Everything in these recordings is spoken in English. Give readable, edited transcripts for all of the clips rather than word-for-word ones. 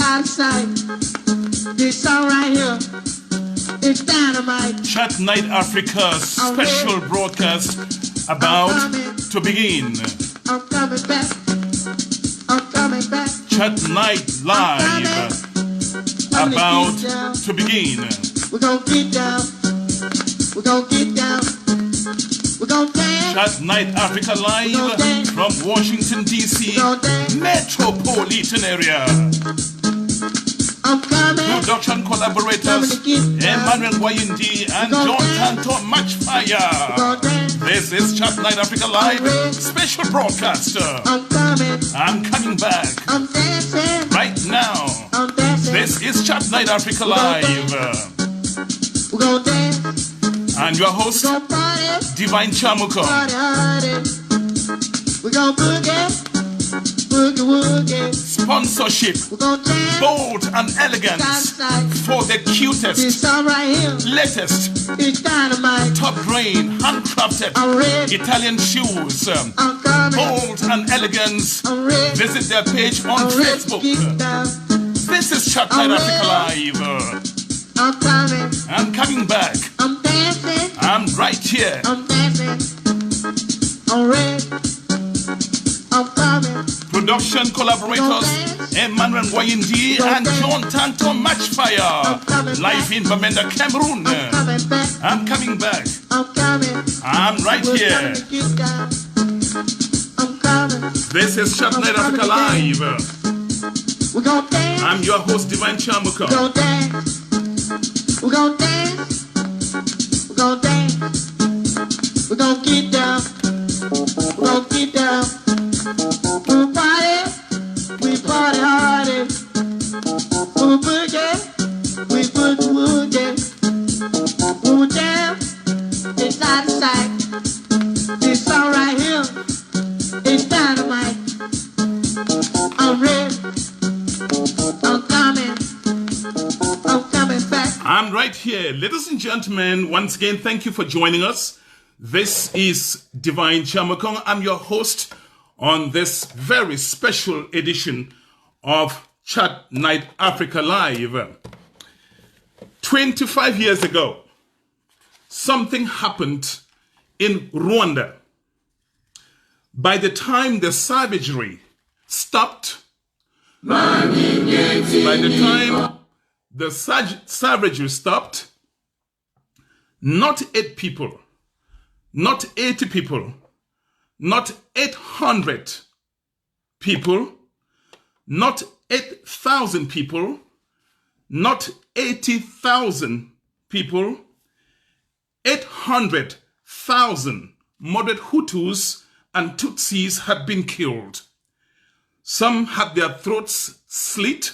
out of sight. This song right here, it's dynamite. Chat Night Africa special broadcast about to begin. I'm coming back. I'm coming back. Chat Night Live about to begin. We're gonna get down. We're gonna get down. We're gonna dance. Chat Night Africa Live from Washington, D.C. metropolitan area. I'm coming. Production collaborators Emmanuel Wayindi and John Tanto Matchfire. This is Chat Night Africa Live special broadcast. I'm coming. I'm coming back. I'm dancing. Right now. I'm dancing. This is Chat Night Africa Live. We're gonna dance. And your host, We're gonna party. Divine Chamuko. Party hardy. We're gonna boogie. Boogie woogie. Sponsorship, We're gonna dance. bold and elegant for the This cutest, song right here, latest, it's dynamite. top grain, handcrafted I'm ready. Italian shoes. I'm coming. Bold and elegance. I'm ready. Visit their page on I'm ready to Facebook. get down. This is Chat Night Africa Live. I'm coming. I'm coming back. I'm dancing. I'm right here. I'm dancing. I'm ready. I'm coming. Production collaborators Emmanuel Wayindi and John Tanto Matchfire. Live in Bamenda, Cameroon. I'm coming back. I'm coming back. I'm coming. I'm right We're here. coming to get down. I'm coming. This is Chat Night Africa Live. We're gonna dance. I'm your host, Divine We're Chamuko. gonna dance. We're gonna dance. We're gonna dance. We're gonna get down. We're gonna get down. We party. We party hardy. We boogie. We boogie woogie. We jam. It's out of sight. This song right here, it's dynamite. I'm ready. I'm coming. I'm coming back. I'm right here. Ladies and gentlemen, once again, thank you for joining us. This is Divine Chamuko. I'm your host on this very special edition of Chat Night Africa Live. 25 years ago, something happened in Rwanda. By the time the savagery stopped, by the time the savagery stopped, not 8 people, not 80 people, not 800 people, not 8,000 people, not 80,000 people, 800,000 moderate Hutus and Tutsis had been killed. Some had their throats slit,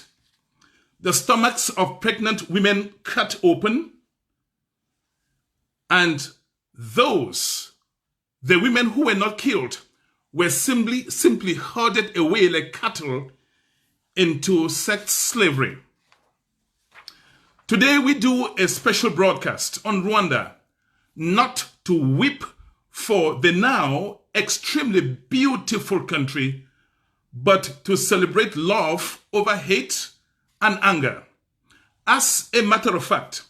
the stomachs of pregnant women cut open, and the women who were not killed, were simply herded away like cattle into sex slavery. Today we do a special broadcast on Rwanda, not to weep for the now extremely beautiful country, but to celebrate love over hate and anger. As a matter of fact,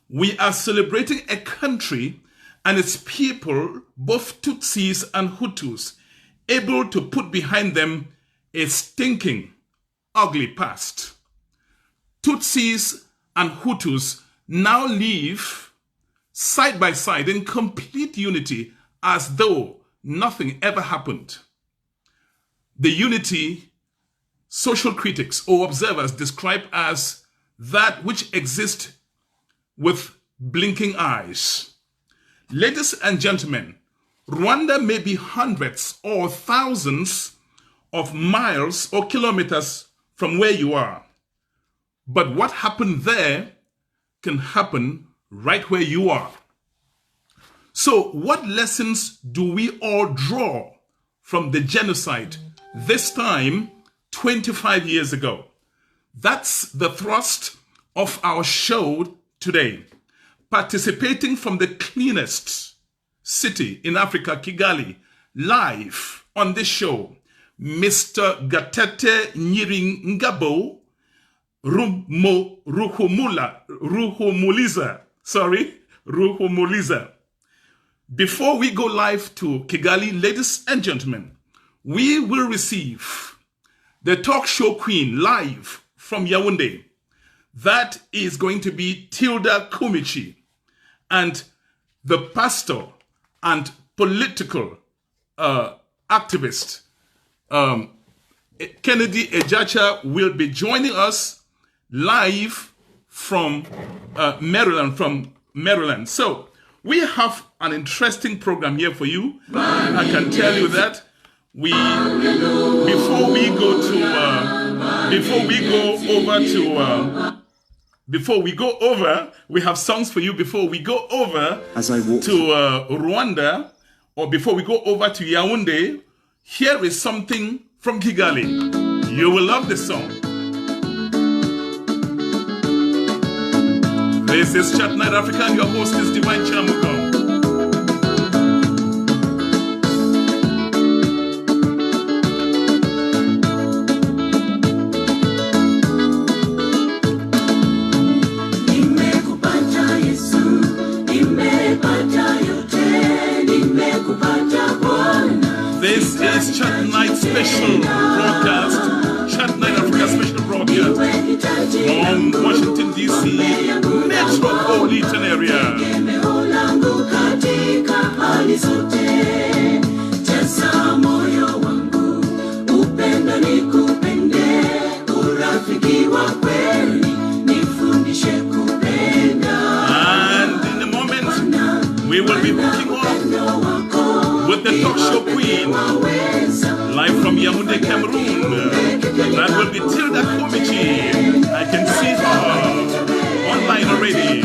we are celebrating a country and its people, both Tutsis and Hutus, able to put behind them a stinking, ugly past. Tutsis and Hutus now live side by side in complete unity as though nothing ever happened. The unity social critics or observers describe as that which exists with blinking eyes. Ladies and gentlemen, Rwanda may be hundreds or thousands of miles or kilometers from where you are. But what happened there can happen right where you are. So what lessons do we all draw from the genocide this time 25 years ago? That's the thrust of our show today. Participating from the cleanest city in Africa, Kigali, live on this show, Mr. Gatete Nyiringabo, Ruhumuliza. Before we go live to Kigali, ladies and gentlemen, we will receive the talk show queen live from Yaoundé. That is going to be Tilda Kumichi, and the pastor and political activist Kennedy Ejacha will be joining us live from Maryland. So we have an interesting program here for you. I can tell you that before we go over, we have songs for you before we go over to Rwanda, or before we go over to Yaoundé. Here is something from Kigali. You will love this song. This is Chat Night Africa, and your host is Divine Chamuko. This is Chat Night special broadcast, Chat Night Africa special broadcast from Washington DC metropolitan area. And in a moment, we will be hooking up with the talk show queen, live from Yaoundé, Cameroon. That will be Tilda Kumichi. I can see her online already.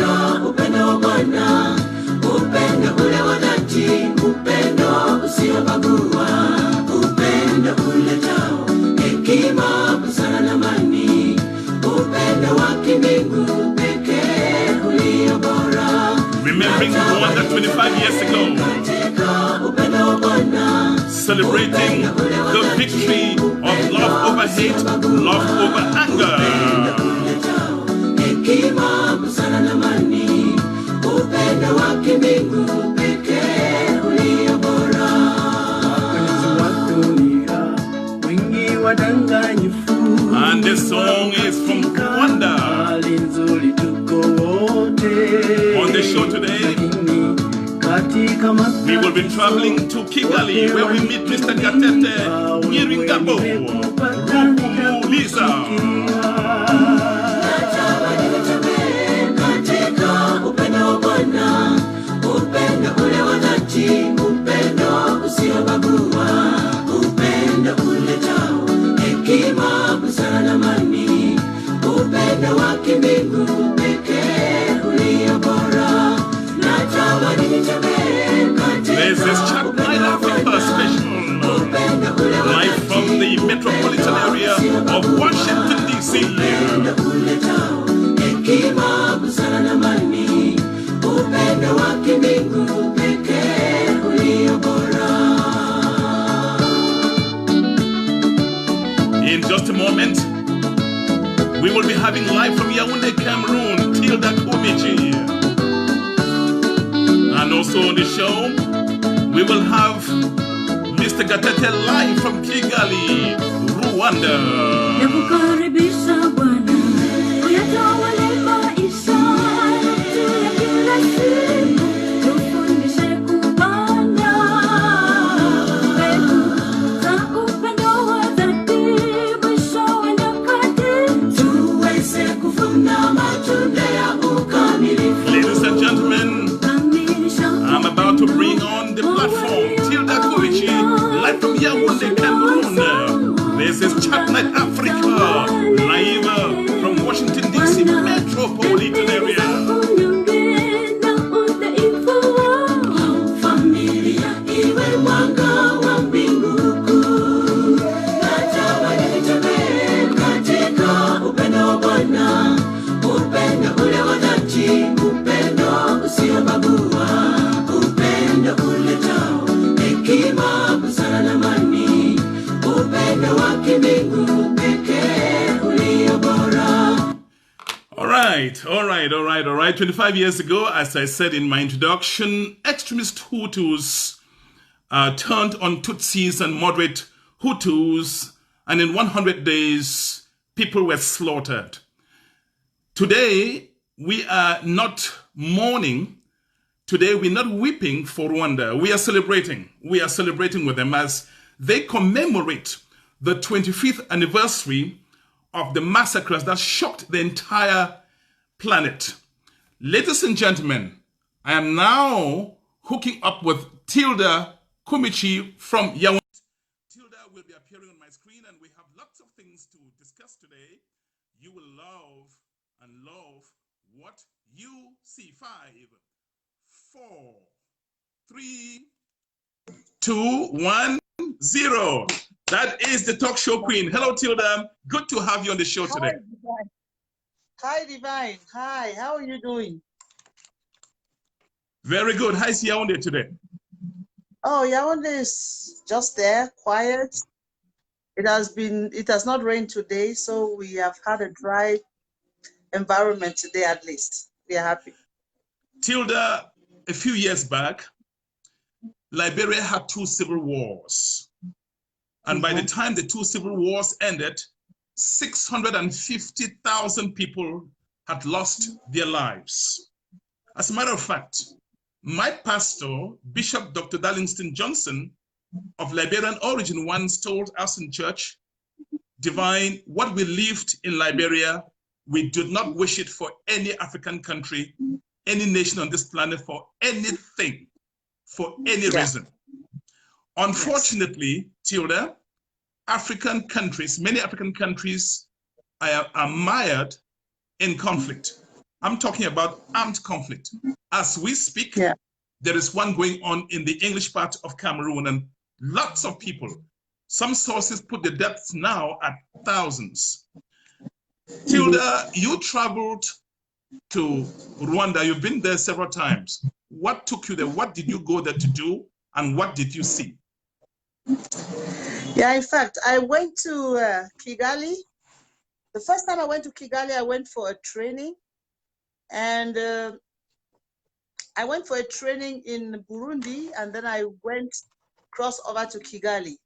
Remembering Rwanda 25 years ago, celebrating the victory of love over hate, love over anger. And this song is from Rwanda. On the show today, we will be traveling to Kigali, where we meet Mr. Gatete Nyiringabo, Lisa. This is Chat Night Africa special, live from the metropolitan area of Washington, D.C. In just a moment, we will be having live from Yaoundé, Cameroon, Tilda Kumichi. And also on the show, we will have Mr. Gatete live from Kigali, Rwanda. Ladies and gentlemen, I'm about to bring on the platform Tilda Kumichi, live from Yaoundé, Cameroon. This is Chat Night Africa, live from Washington, D.C. metropolitan area. right. 25 years ago, as I said in my introduction, extremist Hutus turned on Tutsis and moderate Hutus, and in 100 days, people were slaughtered. Today, we are not mourning. Today, we're not weeping for Rwanda. We are celebrating. We are celebrating with them as they commemorate the 25th anniversary of the massacres that shocked the entire planet. Ladies and gentlemen, I am now hooking up with Tilda Kumichi from Yaoundé. Tilda will be appearing on my screen, and we have lots of things to discuss today. You will love what you see. 5, 4, 3, 2, 1, 0. That is the talk show queen. Hello, Tilda. Good to have you on the show today. Hi, Divine. Hi, how are you doing? Very good. How's Yaoundé today? Oh, Yaoundé is just there, quiet. It has not rained today, so we have had a dry environment today at least. We are happy. Tilda, a few years back, Liberia had 2 civil wars. And by the time the 2 civil wars ended, 650,000 people had lost their lives. As a matter of fact, my pastor, Bishop Dr. Darlingston Johnson, of Liberian origin, once told us in church, Divine, what we lived in Liberia, we did not wish it for any African country, any nation on this planet, for anything, for any reason. Unfortunately, Tilda, African countries, many African countries are mired in conflict. I'm talking about armed conflict. As we speak, there is one going on in the English part of Cameroon, and lots of people, some sources put the deaths now at thousands. Tilda, you traveled to Rwanda. You've been there several times. What took you there? What did you go there to do? And what did you see? Yeah, in fact, I went to Kigali. The first time I went to Kigali, I went for a training. And I went for a training in Burundi, and then I went cross over to Kigali.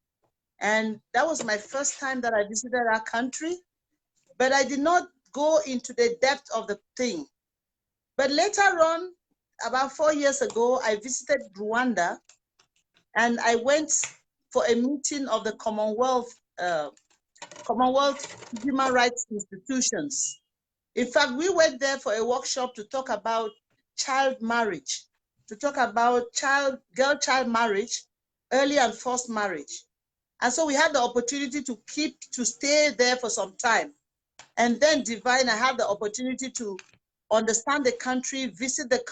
And that was my first time that I visited our country, but I did not go into the depth of the thing. But later on, about 4 years ago, I visited Rwanda, and I went for a meeting of the Commonwealth Human Rights Institutions. In fact, we went there for a workshop to talk about child marriage, to talk about girl-child marriage, early and forced marriage. And so we had the opportunity to stay there for some time. And then Divine, I had the opportunity to understand the country, visit the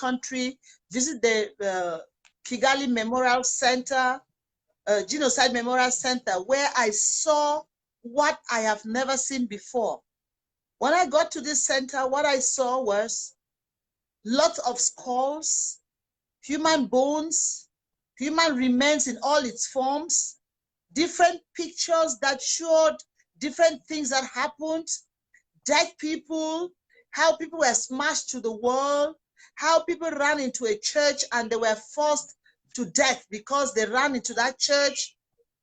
Kigali Memorial Center, Genocide Memorial Center, where I saw what I have never seen before. When I got to this center, what I saw was lots of skulls, human bones, human remains in all its forms, different pictures that showed different things that happened, dead people, how people were smashed to the wall, how people ran into a church and they were forced to death because they ran into that church,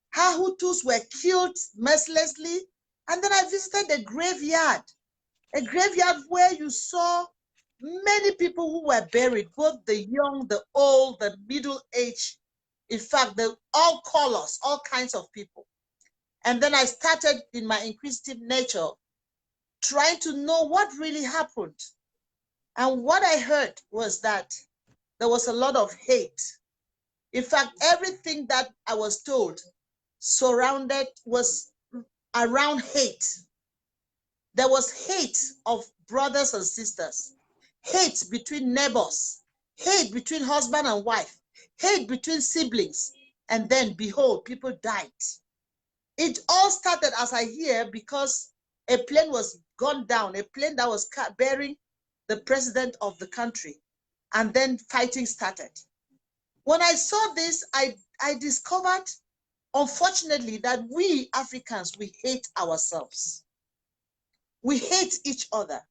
how Hutus were killed mercilessly. And then I visited a graveyard where you saw many people who were buried, both the young, the old, the middle age. In fact, all colors, all kinds of people. And then I started in my inquisitive nature, trying to know what really happened. And what I heard was that there was a lot of hate. In fact, everything that I was told was around hate. There was hate of brothers and sisters, hate between neighbors, hate between husband and wife, hate between siblings, and then behold, people died. It all started, as I hear, because a plane was gone down, a plane that was bearing the president of the country, and then fighting started. When I saw this, I discovered, unfortunately, that we Africans, we hate ourselves. We hate each other.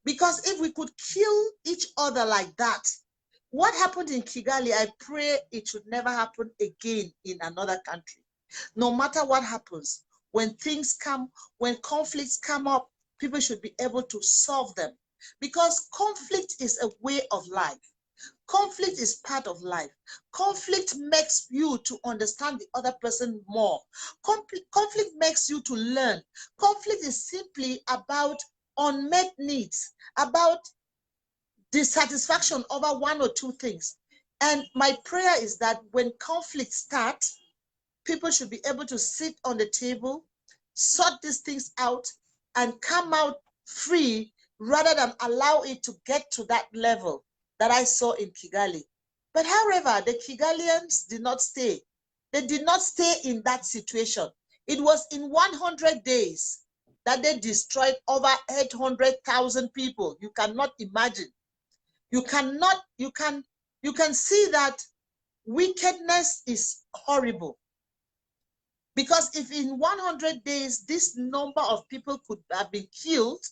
Because if we could kill each other like that, what happened in Kigali, I pray it should never happen again in another country. No matter what happens, when things come, when conflicts come up, people should be able to solve them. Because conflict is a way of life. Conflict is part of life. Conflict makes you to understand the other person more. Conflict makes you to learn. Conflict is simply about unmet needs, about dissatisfaction over one or two things. And my prayer is that when conflict starts, people should be able to sit on the table, sort these things out, and come out free rather than allow it to get to that level that I saw in Kigali. But however, the Kigalians did not stay. They did not stay in that situation. It was in 100 days that they destroyed over 800,000 people. You cannot imagine. You can see that wickedness is horrible. Because if in 100 days, this number of people could have been killed,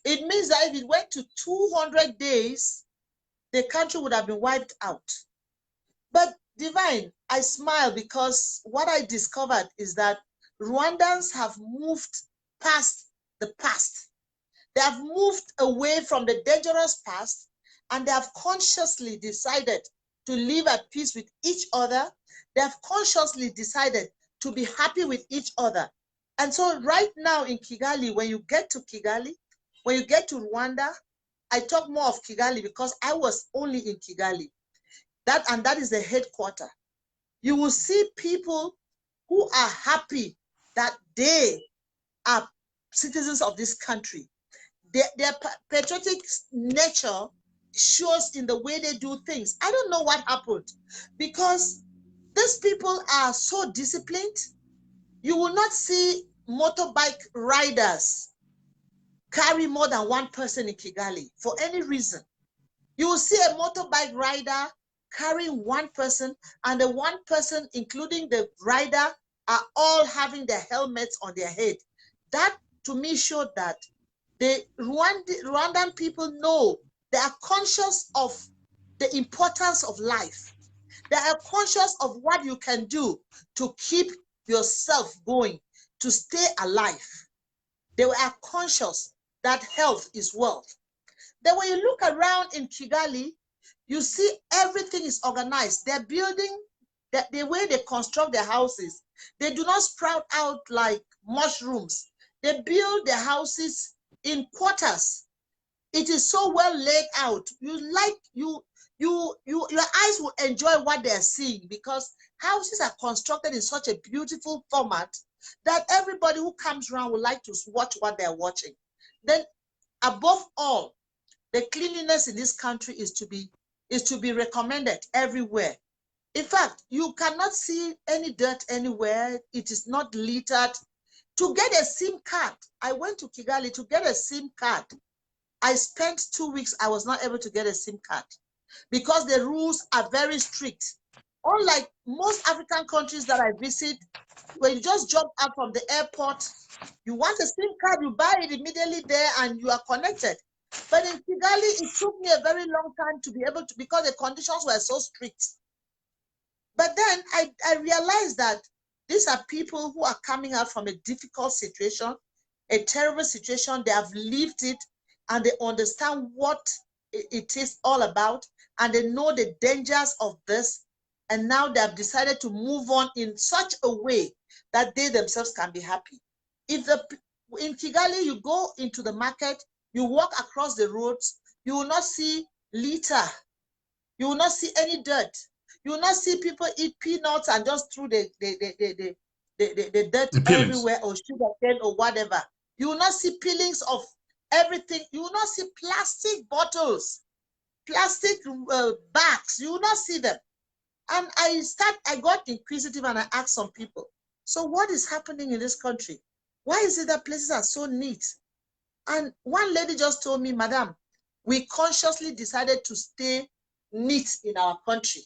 it means that if it went to 200 days, the country would have been wiped out. But Divine, I smile because what I discovered is that Rwandans have moved past the past. They have moved away from the dangerous past, and they have consciously decided to live at peace with each other. They have consciously decided to be happy with each other. And so right now in Kigali, when you get to Kigali, when you get to Rwanda, I talk more of Kigali because I was only in Kigali. That is the headquarters. You will see people who are happy that they are citizens of this country. Their patriotic nature shows in the way they do things. I don't know what happened because these people are so disciplined. You will not see motorbike riders carry more than one person in Kigali for any reason. You will see a motorbike rider carrying one person, and the one person, including the rider, are all having their helmets on their head. That to me showed that the Rwandan people know, they are conscious of the importance of life. They are conscious of what you can do to keep yourself going, to stay alive. They are conscious that health is wealth. Then when you look around in Kigali, you see everything is organized. They're building, the way they construct their houses, they do not sprout out like mushrooms. They build their houses in quarters. It is so well laid out. Your eyes will enjoy what they're seeing because houses are constructed in such a beautiful format that everybody who comes around would like to watch what they're watching. Then above all, the cleanliness in this country is to be recommended everywhere. In fact, you cannot see any dirt anywhere. It is not littered. To get a SIM card, I went to Kigali to get a SIM card. I spent 2 weeks, I was not able to get a SIM card because the rules are very strict. Unlike most African countries that I visit, when you just jump out from the airport, you want a SIM card, you buy it immediately there and you are connected. But in Kigali, it took me a very long time to be able to, because the conditions were so strict. But then I realized that these are people who are coming out from a difficult situation, a terrible situation. They have lived it and they understand what it is all about, and they know the dangers of this. And now they have decided to move on in such a way that they themselves can be happy. In Kigali, you go into the market, you walk across the roads, you will not see litter. You will not see any dirt. You will not see people eat peanuts and just throw the dirt everywhere, or sugar cane or whatever. You will not see peelings of everything. You will not see plastic bottles, plastic bags. You will not see them. And I got inquisitive and I asked some people, so what is happening in this country? Why is it that places are so neat? And one lady just told me, Madam, we consciously decided to stay neat in our country.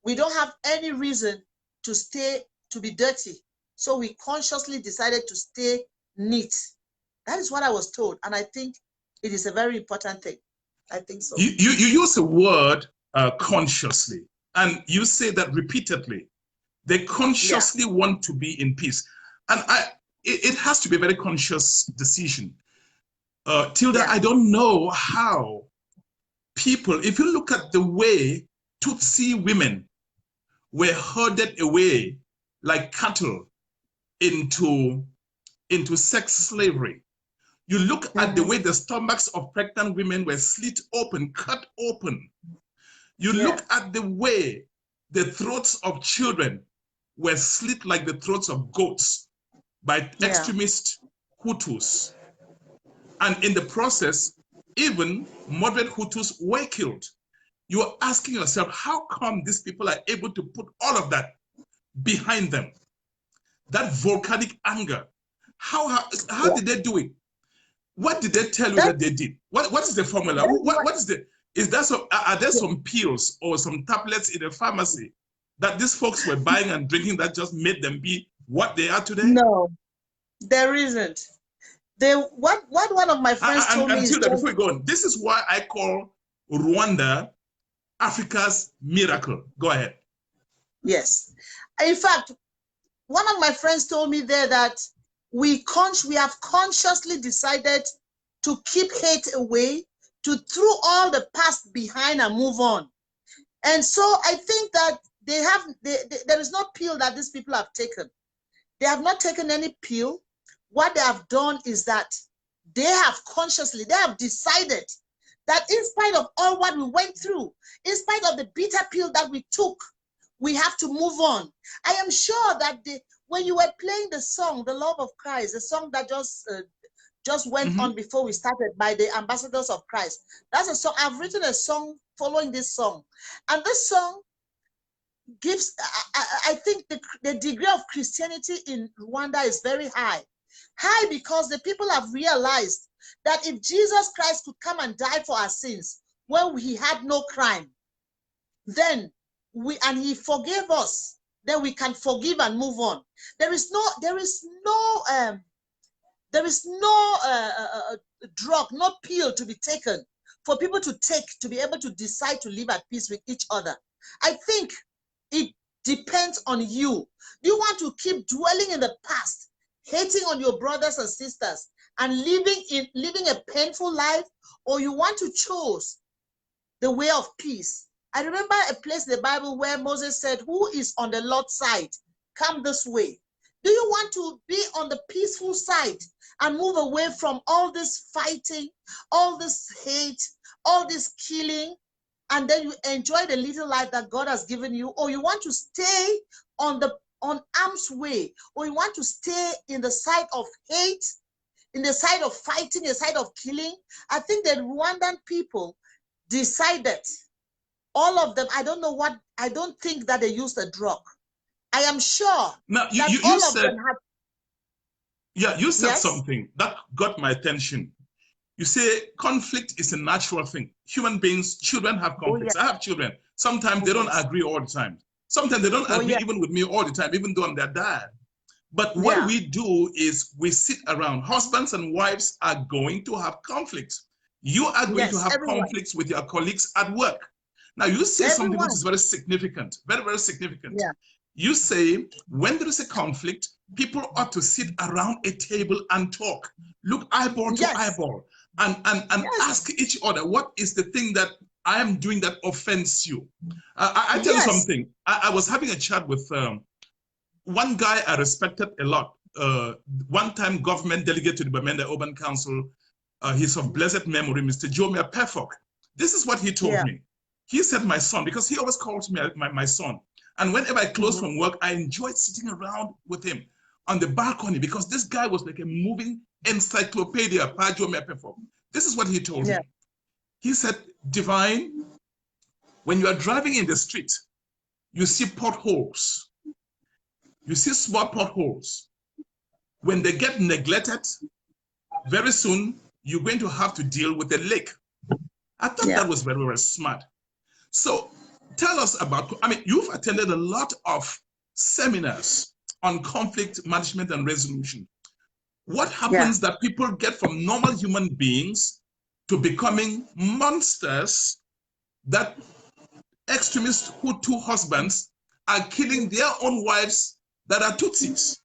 We don't have any reason to be dirty. So we consciously decided to stay neat. That is what I was told. And I think it is a very important thing. I think so. You use the word consciously, and you say that repeatedly. They consciously want to be in peace. And it has to be a very conscious decision. Tilda, I don't know how people, if you look at the way Tutsi women were herded away like cattle into sex slavery. You look at the way the stomachs of pregnant women were slit open, cut open. You look at the way the throats of children were slit like the throats of goats by extremist Hutus. And in the process, even moderate Hutus were killed. You are asking yourself, how come these people are able to put all of that behind them? That volcanic anger. How did they do it? What did they tell you that they did? What is the formula? What is the, is that some, are there some pills or some tablets in a pharmacy that these folks were buying and drinking that just made them be what they are today? No, there isn't. What one of my friends told me is, before we go on, this is why I call Rwanda Africa's miracle. Go ahead. Yes. In fact, one of my friends told me there that we have consciously decided to keep hate away, to throw all the past behind and move on. And so I think that there is no pill that these people have taken. They have not taken any pill. What they have done is that they have decided that in spite of all what we went through, in spite of the bitter pill that we took, we have to move on. I am sure that when you were playing the song, The Love of Christ, the song that just went on before we started by the Ambassadors of Christ, that's a song. I've written a song following this song. And this song gives, I think the degree of Christianity in Rwanda is very high. High because the people have realized that if Jesus Christ could come and die for our sins when he had no crime, then he forgave us, then we can forgive and move on. There is no drug, no pill to be taken for people to take to be able to decide to live at peace with each other. I think it depends on you. Do you want to keep dwelling in the past, hating on your brothers and sisters, and living a painful life, or you want to choose the way of peace? I remember a place in the Bible where Moses said, "Who is on the Lord's side? Come this way." Do you want to be on the peaceful side and move away from all this fighting, all this hate, all this killing, and then you enjoy the little life that God has given you? Or you want to stay on arm's way, or you want to stay in the side of hate, in the side of fighting, in the side of killing? I think the Rwandan people decided, all of them, I don't think that they used a drug. I am sure now, that you all said, of them have. Yeah, you said Yes? something that got my attention. You say conflict is a natural thing. Human beings, children have conflicts. yeah. I have children. Sometimes they don't agree all the time. Sometimes they don't agree yeah. even with me all the time, even though I'm their dad. But what we do is we sit around. Husbands and wives are going to have conflicts. You are going to have conflicts with your colleagues at work. Now, you say something which is very significant, very, very significant. Yeah. You say when there is a conflict, people ought to sit around a table and talk, look eyeball to eyeball, and ask each other, what is the thing that I am doing that offends you? I tell you something. I was having a chat with one guy I respected a lot. One-time government delegate to the Bamenda Urban Council. He's of blessed memory, Mr. Jomia Pefok. This is what he told me. He said, my son, because he always calls me my son. And whenever I close from work, I enjoyed sitting around with him on the balcony because this guy was like a moving encyclopedia. This is what he told me. He said, Divine, when you are driving in the street, you see potholes. You see small potholes. When they get neglected, very soon you're going to have to deal with a lake. I thought that was very, very smart. So tell us about, I mean, you've attended a lot of seminars on conflict management and resolution. What happens that people get from normal human beings to becoming monsters that extremist Hutu husbands are killing their own wives that are Tutsis.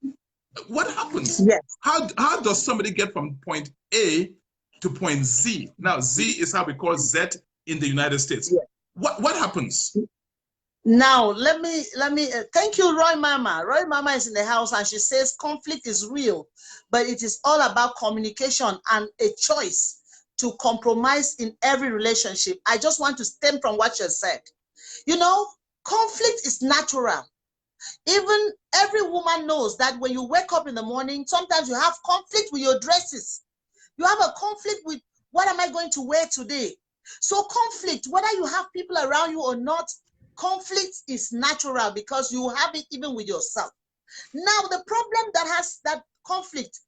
What happens? Yes. How does somebody get from point A to point Z? Now, Z is how we call Z in the United States. Yes. What happens? Now, let me thank you, Roy Mama. Roy Mama is in the house and she says conflict is real, but it is all about communication and a choice to compromise in every relationship. I just want to stem from what you said. You know, conflict is natural. Even every woman knows that when you wake up in the morning, sometimes you have conflict with your dresses. You have a conflict with what am I going to wear today? So conflict, whether you have people around you or not, conflict is natural because you have it even with yourself. Now, the problem that conflict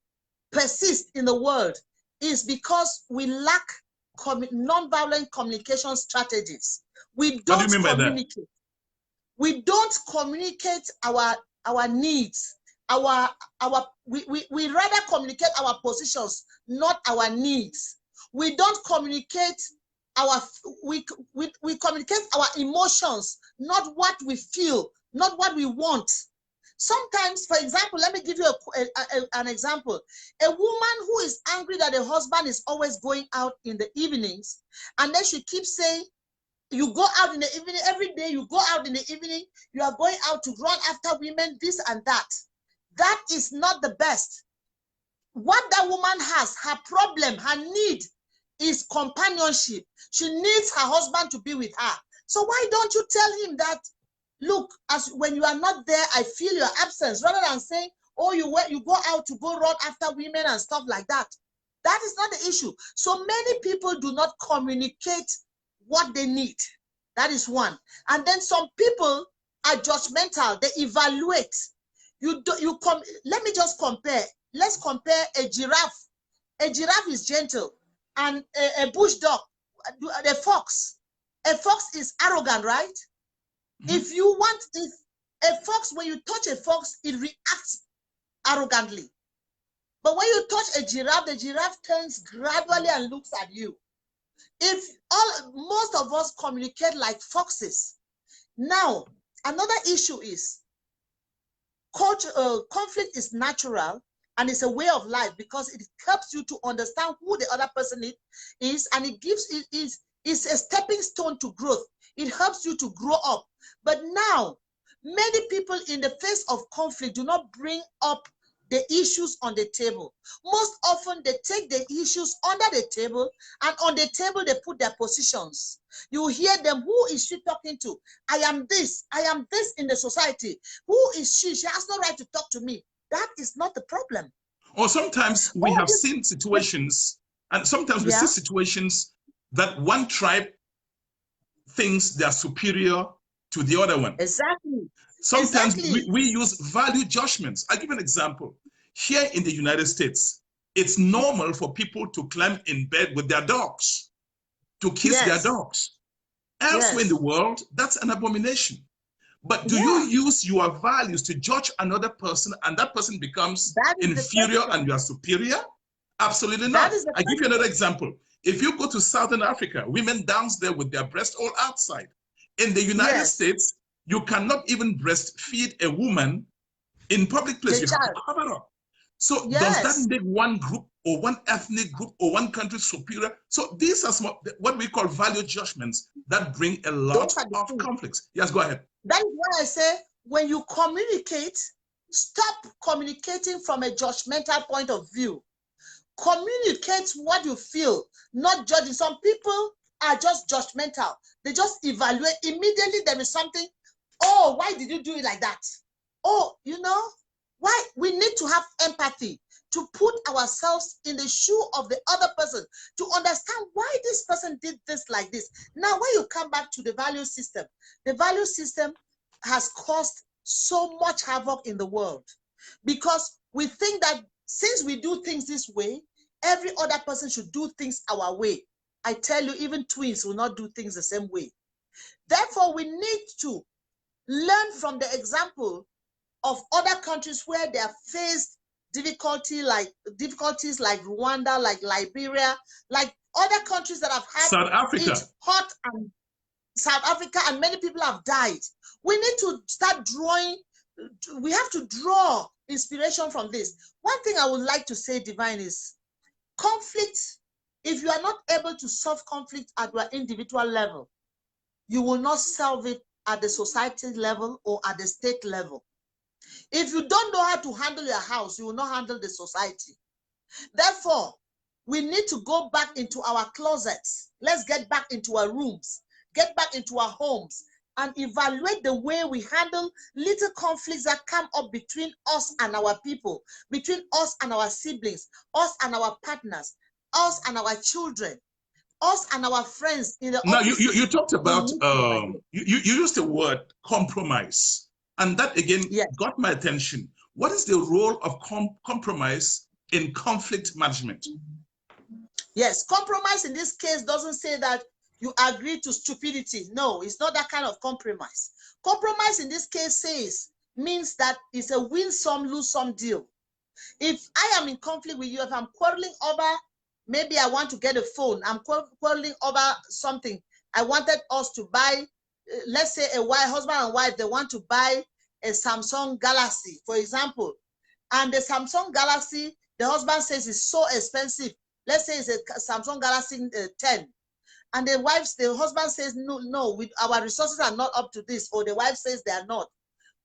persists in the world is because we lack non-violent communication strategies. We don't What do you mean communicate. By that? We don't communicate our needs. We rather communicate our positions, not our needs. We don't communicate we communicate our emotions, not what we feel, not what we want. Sometimes, for example, let me give you an example. A woman who is angry that her husband is always going out in the evenings, and then she keeps saying, you go out in the evening, every day you go out in the evening, you are going out to run after women, this and that. That is not the best. What that woman has, her problem, her need is companionship. She needs her husband to be with her. So why don't you tell him that, look, as when you are not there, I feel your absence, rather than saying, oh, you go out to go run after women and stuff like that. That is not the issue. So many people do not communicate what they need. That is one. And then some people are judgmental. They evaluate. Let me just compare. Let's compare a giraffe. A giraffe is gentle, and a bush dog, a fox. A fox is arrogant, right? Mm-hmm. If a fox, when you touch a fox, it reacts arrogantly. But when you touch a giraffe, the giraffe turns gradually and looks at you. Most of us communicate like foxes. Now, another issue is conflict is natural and it's a way of life because it helps you to understand who the other person is, and it's a stepping stone to growth. It helps you to grow up. But now, many people in the face of conflict do not bring up the issues on the table. Most often, they take the issues under the table, and on the table, they put their positions. You hear them, who is she talking to? I am this in the society. Who is she? She has no right to talk to me. That is not the problem. Or sometimes we have seen situations, and sometimes we see situations that one tribe thinks they are superior to the other one. Exactly. Sometimes we use value judgments. I'll give an example. Here in the United States, it's normal for people to climb in bed with their dogs, to kiss their dogs. Elsewhere in the world, that's an abomination. But do you use your values to judge another person, and that person becomes inferior and you are superior? Absolutely not. I'll give you another example. If you go to Southern Africa, women dance there with their breasts all outside. In the United States, you cannot even breastfeed a woman in public place. You have to cover up. So does that make one group or one ethnic group or one country superior? So these are what we call value judgments that bring a lot of conflicts. Yes, go ahead. That is why I say, when you communicate, stop communicating from a judgmental point of view. Communicate what you feel, not judging. Some people are just judgmental. They just evaluate. Immediately there is something. Oh, why did you do it like that? Oh, you know, why? We need to have empathy, to put ourselves in the shoe of the other person, to understand why this person did this like this. Now, when you come back to the value system has caused so much havoc in the world, because we think that since we do things this way, every other person should do things our way. I tell you, even twins will not do things the same way. Therefore, we need to learn from the example of other countries where they have faced difficulties like Rwanda, like Liberia, like other countries that have had South Africa. it hot, and South Africa, and many people have died. We need to start drawing. We have to draw inspiration from this. One thing I would like to say, Divine, is conflict. If you are not able to solve conflict at your individual level, you will not solve it at the society level or at the state level. If you don't know how to handle your house, you will not handle the society. Therefore, we need to go back into our closets. Let's get back into our rooms, get back into our homes, and evaluate the way we handle little conflicts that come up between us and our people, between us and our siblings, us and our partners, us and our children, us and our friends in the Now, office. you talked about, you used the word compromise. And that, again, got my attention. What is the role of compromise in conflict management? Yes, compromise in this case doesn't say that you agree to stupidity. No, it's not that kind of compromise. Compromise in this case means that it's a win some, lose some deal. If I am in conflict with you, if I'm quarreling over, maybe I want to get a phone, I'm quarreling over something. I wanted us to buy, let's say husband and wife, they want to buy a Samsung Galaxy, for example. And the Samsung Galaxy, the husband says it's so expensive. Let's say it's a Samsung Galaxy 10. And the husband says, no, our resources are not up to this, or the wife says they are not.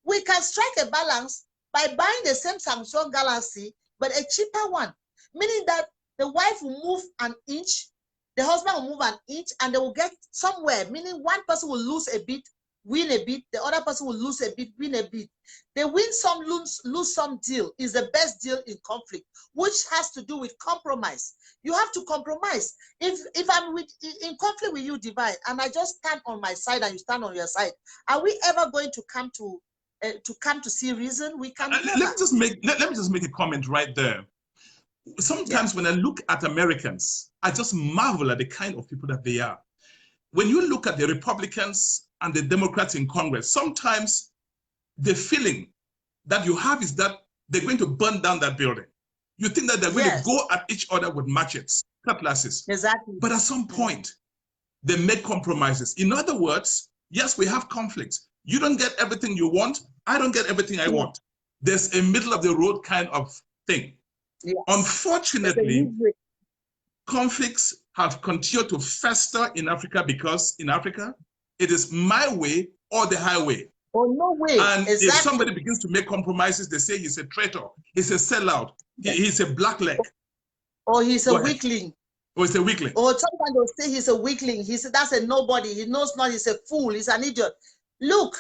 We can strike a balance by buying the same Samsung Galaxy, but a cheaper one, meaning that the wife will move an inch, the husband will move an inch, and they will get somewhere, meaning one person will lose a bit, win a bit, the other person will lose a bit, win a bit. The win some, lose some deal is the best deal in conflict, which has to do with compromise. You have to compromise. If I'm in conflict with you, Divine, and I just stand on my side and you stand on your side, are we ever going to come to see reason? We can. Let me just make a comment right there. Sometimes when I look at Americans, I just marvel at the kind of people that they are. When you look at the Republicans and the Democrats in Congress, sometimes the feeling that you have is that they're going to burn down that building. You think that they're going to go at each other with machetes, cutlasses. Exactly. But at some point, they make compromises. In other words, yes, we have conflicts. You don't get everything you want. I don't get everything I want. There's a middle of the road kind of thing. Yes. Unfortunately, conflicts have continued to fester in Africa because in Africa, it is my way or the highway. Oh, no way. And if somebody begins to make compromises, they say he's a traitor, he's a sellout, he's a blackleg. Or he's a weakling. Or he's a weakling. Or sometimes they'll say he's a weakling. That's a nobody. He knows not, he's a fool, he's an idiot. Look,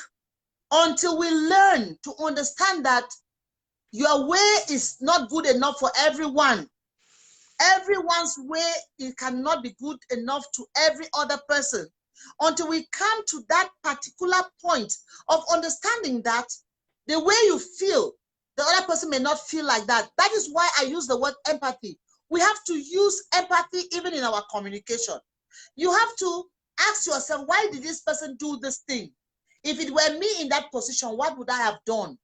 until we learn to understand that your way is not good enough for everyone. Everyone's way, it cannot be good enough to every other person. Until we come to that particular point of understanding that the way you feel, the other person may not feel like that. That is why I use the word empathy. We have to use empathy even in our communication. You have to ask yourself, why did this person do this thing? If it were me in that position, what would I have done?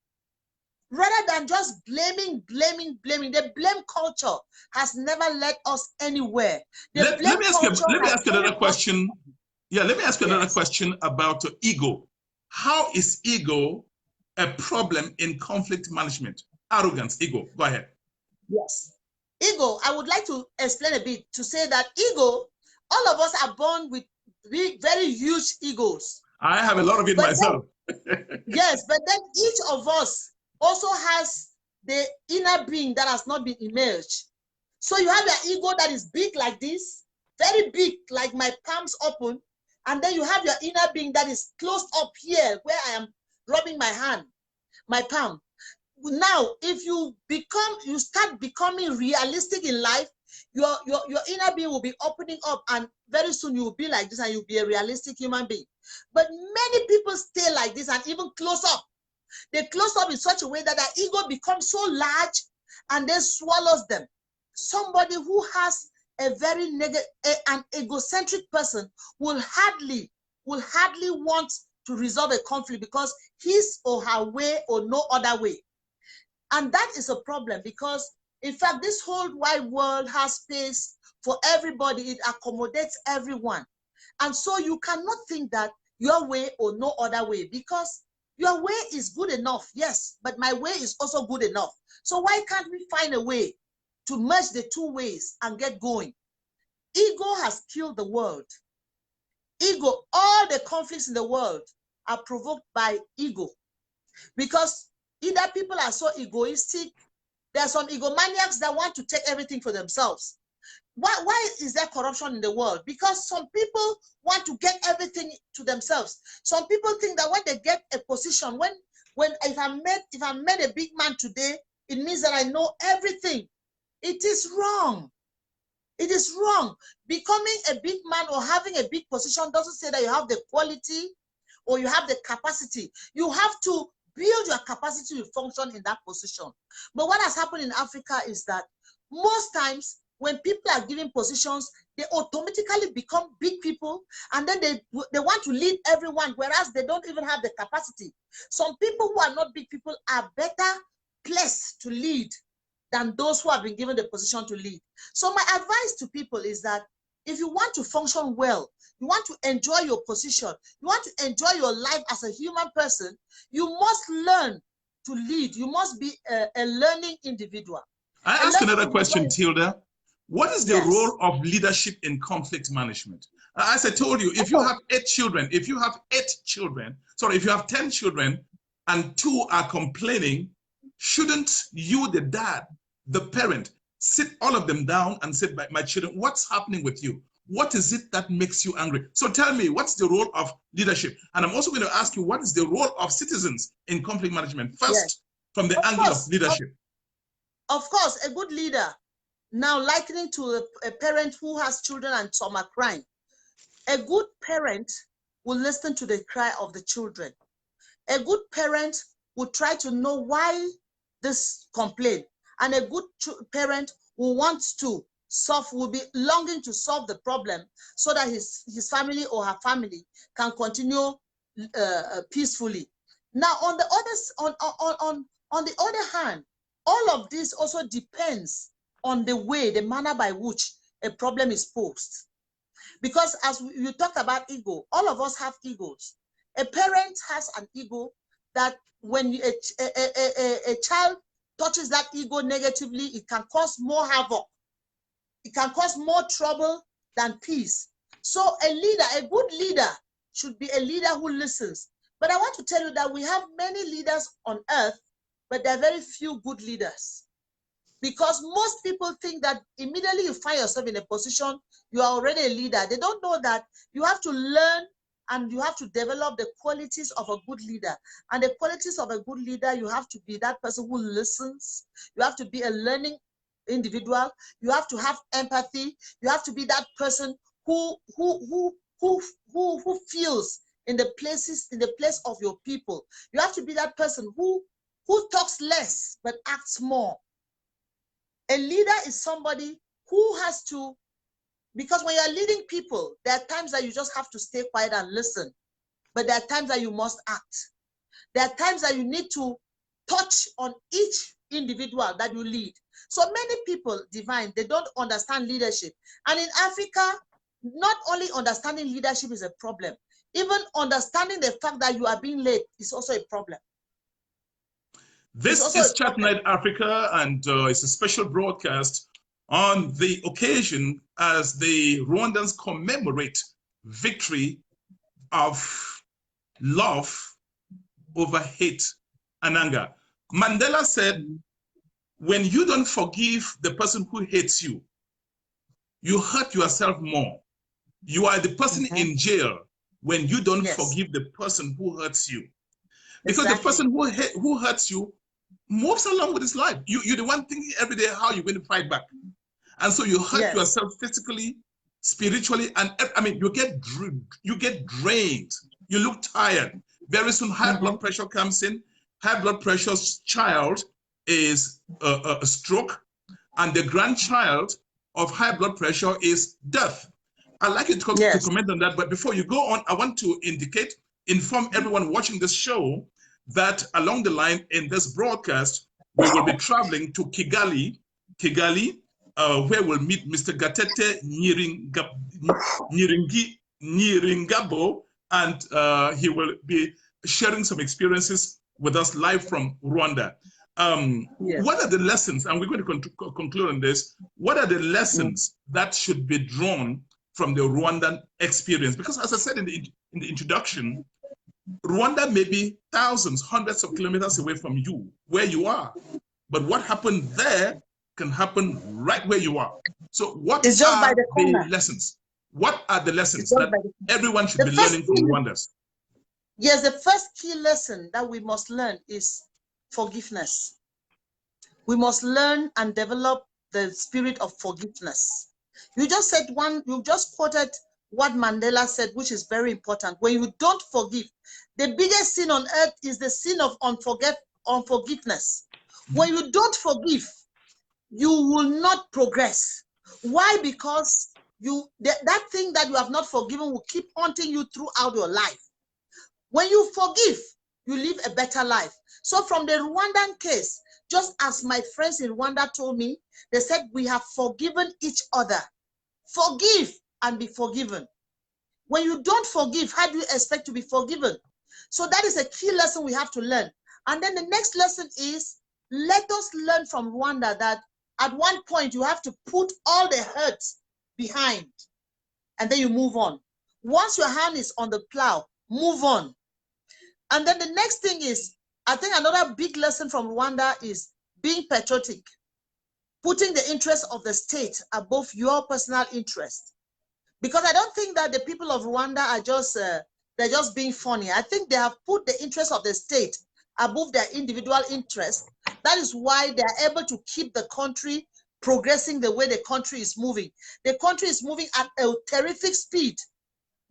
Rather than just blaming. The blame culture has never led us anywhere. Let me ask you another question. Yeah, let me ask you another question about ego. How is ego a problem in conflict management? Arrogance, ego. Go ahead. Yes. Ego, I would like to explain a bit to say that ego, all of us are born with very huge egos. I have a lot of it myself. Yes, but then each of us also has the inner being that has not been emerged. So you have your ego that is big like this, very big, like my palms open. And then you have your inner being that is closed up here where I am rubbing my hand, my palm. Now, if you start becoming realistic in life, your inner being will be opening up, and very soon you will be like this and you'll be a realistic human being. But many people stay like this and even close up. They close up in such a way that their ego becomes so large and then swallows them. Somebody who has a very an egocentric person will hardly want to resolve a conflict because his or her way or no other way. And that is a problem because, in fact, this whole wide world has space for everybody. It accommodates everyone. And so you cannot think that your way or no other way, because your way is good enough, yes, but my way is also good enough. So why can't we find a way to merge the two ways and get going? Ego has killed the world. Ego, all the conflicts in the world are provoked by ego, because either people are so egoistic. There are some egomaniacs that want to take everything for themselves. Why is there corruption in the world? Because some people want to get everything to themselves. Some people think that when they get a position, if I met a big man today, it means that I know everything. It is wrong. It is wrong. Becoming a big man or having a big position doesn't say that you have the quality or you have the capacity. You have to build your capacity to function in that position. But what has happened in Africa is that most times when people are given positions, they automatically become big people, and then they want to lead everyone, whereas they don't even have the capacity. Some people who are not big people are better placed to lead than those who have been given the position to lead. So my advice to people is that if you want to function well, you want to enjoy your position, you want to enjoy your life as a human person, you must learn to lead. You must be a learning individual. I ask another question, Tilda. What is the role of leadership in conflict management? As I told you, if you have 10 children and 2 are complaining, shouldn't you, the dad, the parent, sit all of them down and say, my children, what's happening with you? What is it that makes you angry? So tell me, what's the role of leadership? And I'm also going to ask you, what is the role of citizens in conflict management? First, from the angle of leadership. Of course, a good leader. Now, likening to a parent who has children and some are crying. A good parent will listen to the cry of the children. A good parent will try to know why this complaint. And a good parent who wants to solve, will be longing to solve the problem so that his family or her family can continue peacefully. Now, on the other hand, all of this also depends on the manner by which a problem is posed. Because as you talk about ego, all of us have egos. A parent has an ego that when a child touches that ego negatively, it can cause more havoc. It can cause more trouble than peace. So a leader, a good leader, should be a leader who listens. But I want to tell you that we have many leaders on earth, but there are very few good leaders. Because most people think that immediately you find yourself in a position, you are already a leader. They don't know that you have to learn and you have to develop the qualities of a good leader. And the qualities of a good leader, you have to be that person who listens. You have to be a learning individual. You have to have empathy. You have to be that person who feels in the place of your people. You have to be that person who talks less but acts more. A leader is somebody who has to, because when you're leading people, there are times that you just have to stay quiet and listen, but there are times that you must act. There are times that you need to touch on each individual that you lead. So many people, Divine, they don't understand leadership. And in Africa, not only understanding leadership is a problem, even understanding the fact that you are being led is also a problem. This is Chat Night Africa, and it's a special broadcast on the occasion as the Rwandans commemorate victory of love over hate and anger. Mandela said, when you don't forgive the person who hates you, you hurt yourself more. You are the person in jail when you don't forgive the person who hurts you. Because the person who hurts you moves along with his life. You're the one thinking every day how you're going to fight back. And so you hurt yourself physically, spiritually, and I mean, you get drained. You look tired. Very soon, high blood pressure comes in. High blood pressure's child is a stroke, and the grandchild of high blood pressure is death. I'd like you to comment on that, but before you go on, I want to inform everyone watching this show that along the line in this broadcast, we will be traveling to Kigali, where we'll meet Mr. Gatete Nyiringabo, and he will be sharing some experiences with us live from Rwanda. Yes. What are the lessons, and we're going to conclude on this, what are the lessons that should be drawn from the Rwandan experience? Because as I said in the introduction, Rwanda may be thousands, hundreds of kilometers away from you, where you are. But what happened there can happen right where you are. So what It's just are by the corner. lessons? What are the lessons that everyone should be learning from Rwandans? Yes, the first key lesson that we must learn is forgiveness. We must learn and develop the spirit of forgiveness. You just said you just quoted what Mandela said, which is very important. When you don't forgive, the biggest sin on earth is the sin of unforgiveness. When you don't forgive, you will not progress. Why? Because that thing that you have not forgiven will keep haunting you throughout your life. When you forgive, you live a better life. So from the Rwandan case, just as my friends in Rwanda told me, they said, we have forgiven each other. Forgive and be forgiven. When you don't forgive, how do you expect to be forgiven? So that is a key lesson we have to learn. And then the next lesson is, let us learn from Rwanda that at one point you have to put all the hurts behind and then you move on. Once your hand is on the plow, move on. And then the next thing is, I think another big lesson from Rwanda is being patriotic, putting the interest of the state above your personal interest. Because I don't think that the people of Rwanda are just, they're just being funny. I think they have put the interest of the state above their individual interest. That is why they are able to keep the country progressing the way the country is moving. The country is moving at a terrific speed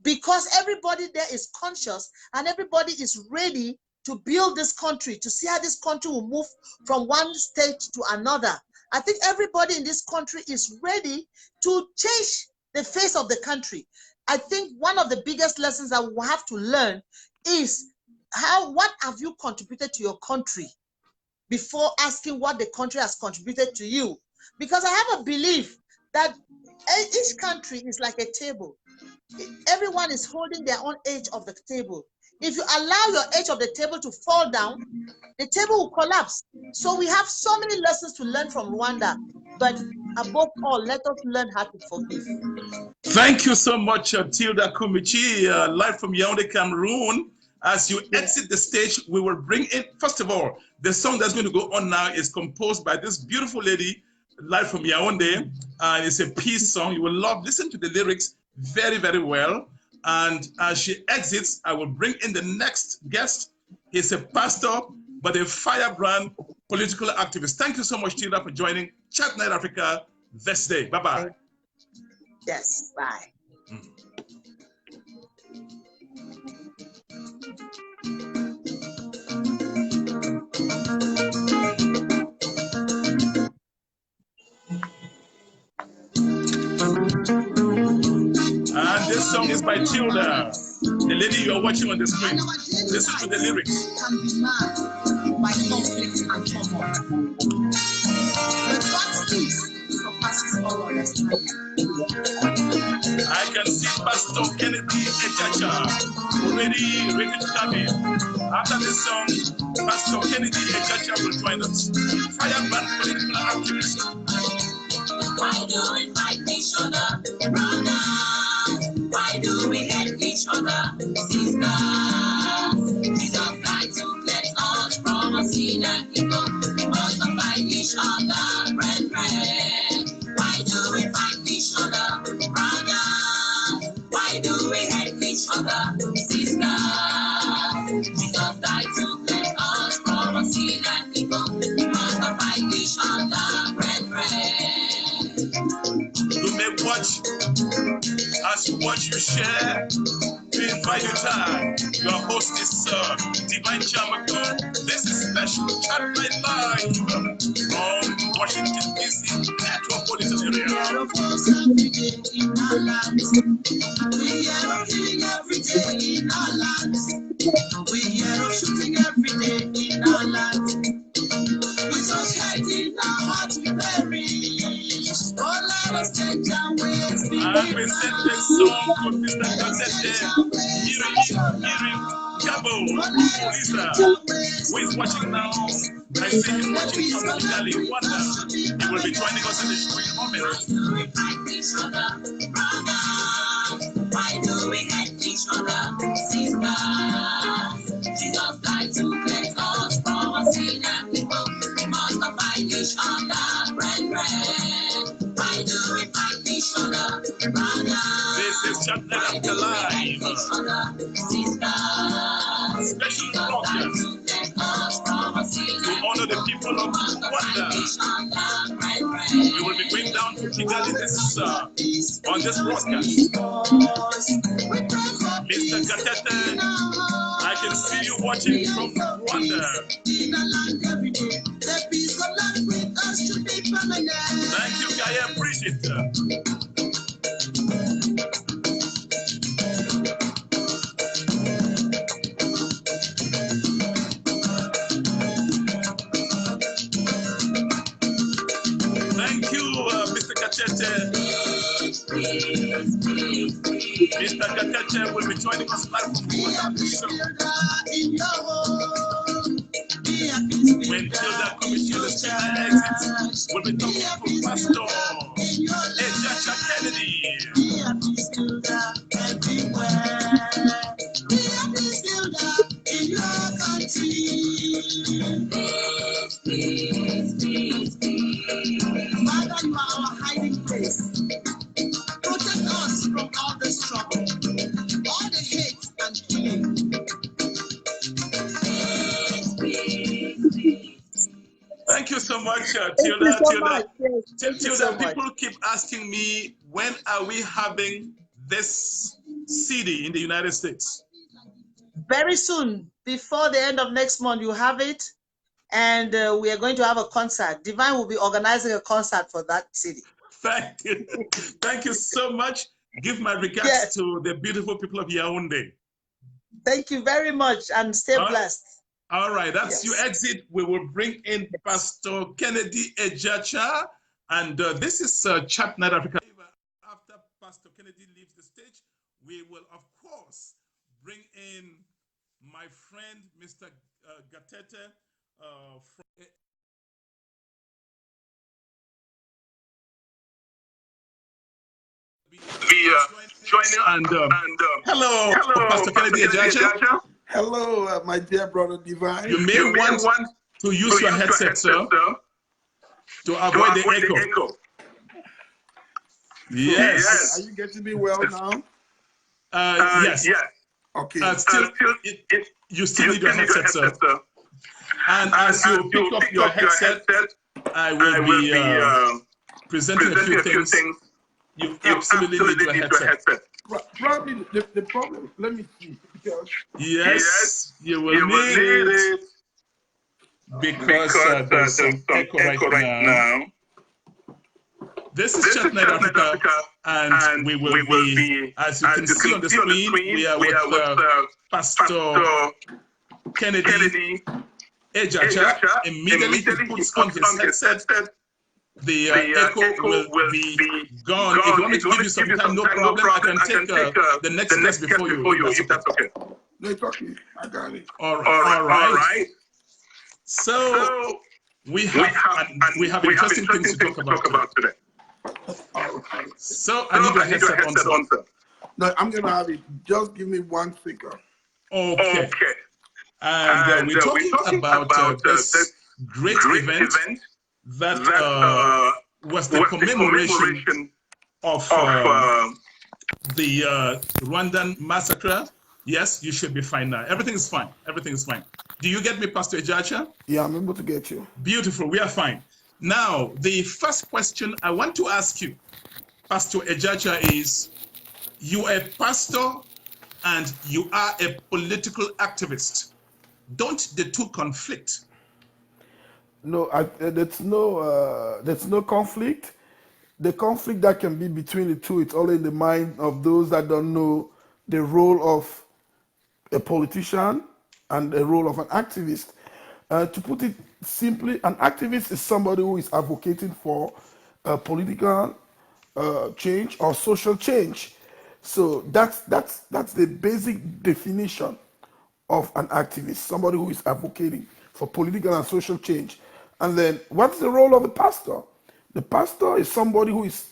because everybody there is conscious and everybody is ready to build this country, to see how this country will move from one stage to another. I think everybody in this country is ready to change the face of the country. I think one of the biggest lessons that we have to learn is what have you contributed to your country before asking what the country has contributed to you. Because I have a belief that each country is like a table. Everyone is holding their own edge of the table. If you allow your edge of the table to fall down, the table will collapse. So we have so many lessons to learn from Rwanda, but above all, let us learn how to forgive. Thank you so much, Tilda Kumichi, live from Yaoundé, Cameroon. As you exit the stage, we will bring in, first of all, the song that's going to go on now is composed by this beautiful lady, live from Yaoundé, and it's a peace song. You will listen to the lyrics very, very well. And as she exits, I will bring in the next guest. He's a pastor, but a firebrand political activist. Thank you so much, Tilda, for joining Chat Night Africa this day. Bye-bye. Yes, bye. And this song is by Tilda, the lady you are watching on the screen. Listen to the lyrics. Can be marked by conflict and turmoil. But God's peace surpasses all understanding. I can see Pastor Kennedy Echacha already ready to come in. After this song, Pastor Kennedy Echacha will join us. Firebrand political activist. Why do we fight each other, brother? Why do we hate each other, sister? Jesus died to cleanse us from our sin and evil. We must not fight each other, brethren. Why do we fight each other, brother? Why do we hate each other, sister? Jesus died to cleanse us from our sin and evil. We must not fight each other, brethren. You may watch, as you watch, you share. We invite you time. Your host is Divine Chamako. This is special Chat Night Live from Washington, D.C. metropolitan area. We are of course every day in our lands. We are of killing every day in our lands. We are of shooting every day in our lands. With us hate in our hearts we perish. And we send this song to Mr. Gatete, Gabo, Lisa, who is watching now. I see him watching from Kigali, Rwanda. He will be joining us in the show in a moment. Why do we hate each other, sisters? Jesus died to cleanse us from our sin and people. We must not fight each other, brethren. Why do we fight each other, brothers? This is Chapter After Live. Special broadcast to honor the people of Rwanda. We will be going down to Kigali on this broadcast. Mr. Gatete, I can see you watching from Rwanda. Thank you, guy. I appreciate it. Thank you, Mr. Gatete. Mr. Gatete will be joining us live from when Tilda Commissioner's exits, we'll be talking to Pastor Ejacha Kennedy. Father, you are our hiding place. Protect us from all this trouble, all the hate and killing. Thank you so much, Tilda. Tilda, people keep asking me, when are we having this CD in the United States? Very soon, before the end of next month, you have it. And we are going to have a concert. Divine will be organizing a concert for that city. Thank you. Thank you so much. Give my regards to the beautiful people of Yaoundé. Thank you very much and stay blessed. All right, that's your exit. We will bring in Pastor Kennedy Ejacha. And this is Chat Night Africa. After Pastor Kennedy leaves the stage, we will, of course, bring in my friend, Mr. Gatete. Joining hello, Pastor Kennedy Ejacha. Hello, my dear brother Divine. You may want to use your headset, sir, to avoid the echo. Yes. Are you getting me well now? Yes. Okay. You still need your headset, sir. And as you pick up your headset, I will be presenting a few things. You absolutely need your headset. Probably the problem, let me see. Because yes, you will need it because there's some echo right now. This is Chat Night Africa, and we will be, as you can see on the screen, we are with Pastor Kennedy Ejacha. Immediately he puts on his headset, the echo will be gone. If you want me to give you some time, no problem. I can take the next guest before you, if that's okay. No, it's okay. I got it. All right. So we have interesting things to talk about today. So I need your headset on, sir. No, I'm gonna have it. Just give me 1 second. Okay. And we're talking about this great event that was the commemoration of the Rwandan massacre. Yes, you should be fine now. Everything is fine. Everything is fine. Do you get me, Pastor Ejacha? Yeah, I'm able to get you. Beautiful. We are fine. Now, the first question I want to ask you, Pastor Ejacha, is you are a pastor and you are a political activist. Don't the two conflict? No, there's no conflict. The conflict that can be between the two, it's all in the mind of those that don't know the role of a politician and the role of an activist. To put it simply, an activist is somebody who is advocating for political change or social change. So that's the basic definition of an activist, somebody who is advocating for political and social change. And then what's the role of the pastor? The pastor is somebody who is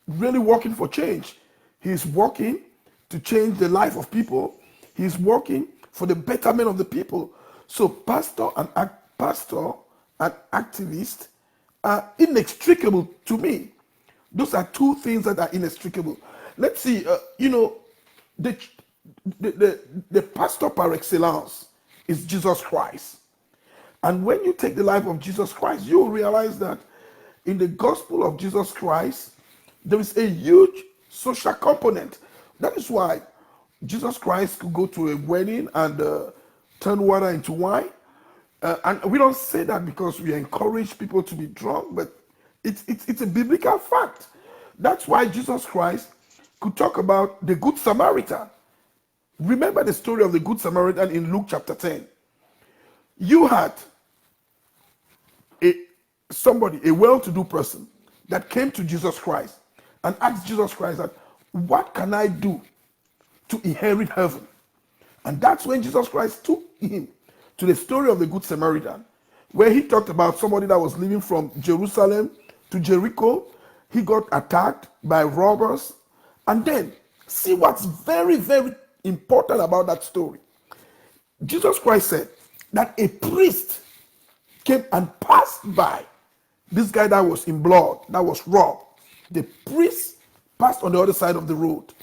really working for change. He's working to change the life of people. He's working for the betterment of the people. So pastor and activist are inextricable to me. Those are two things that are inextricable. Let's see, the, the pastor par excellence is Jesus Christ. And when you take the life of Jesus Christ, you will realize that in the gospel of Jesus Christ, there is a huge social component. That is why Jesus Christ could go to a wedding and turn water into wine. And we don't say that because we encourage people to be drunk, but it's a biblical fact. That's why Jesus Christ could talk about the Good Samaritan. Remember the story of the Good Samaritan in Luke chapter 10. You had somebody, a well-to-do person, that came to Jesus Christ and asked Jesus Christ that, what can I do to inherit heaven? And that's when Jesus Christ took him to the story of the Good Samaritan, where he talked about somebody that was living from Jerusalem to Jericho. He got attacked by robbers. And then, see what's very, very important about that story. Jesus Christ said that a priest came and passed by this guy that was in blood, that was robbed. The priest passed on the other side of the road.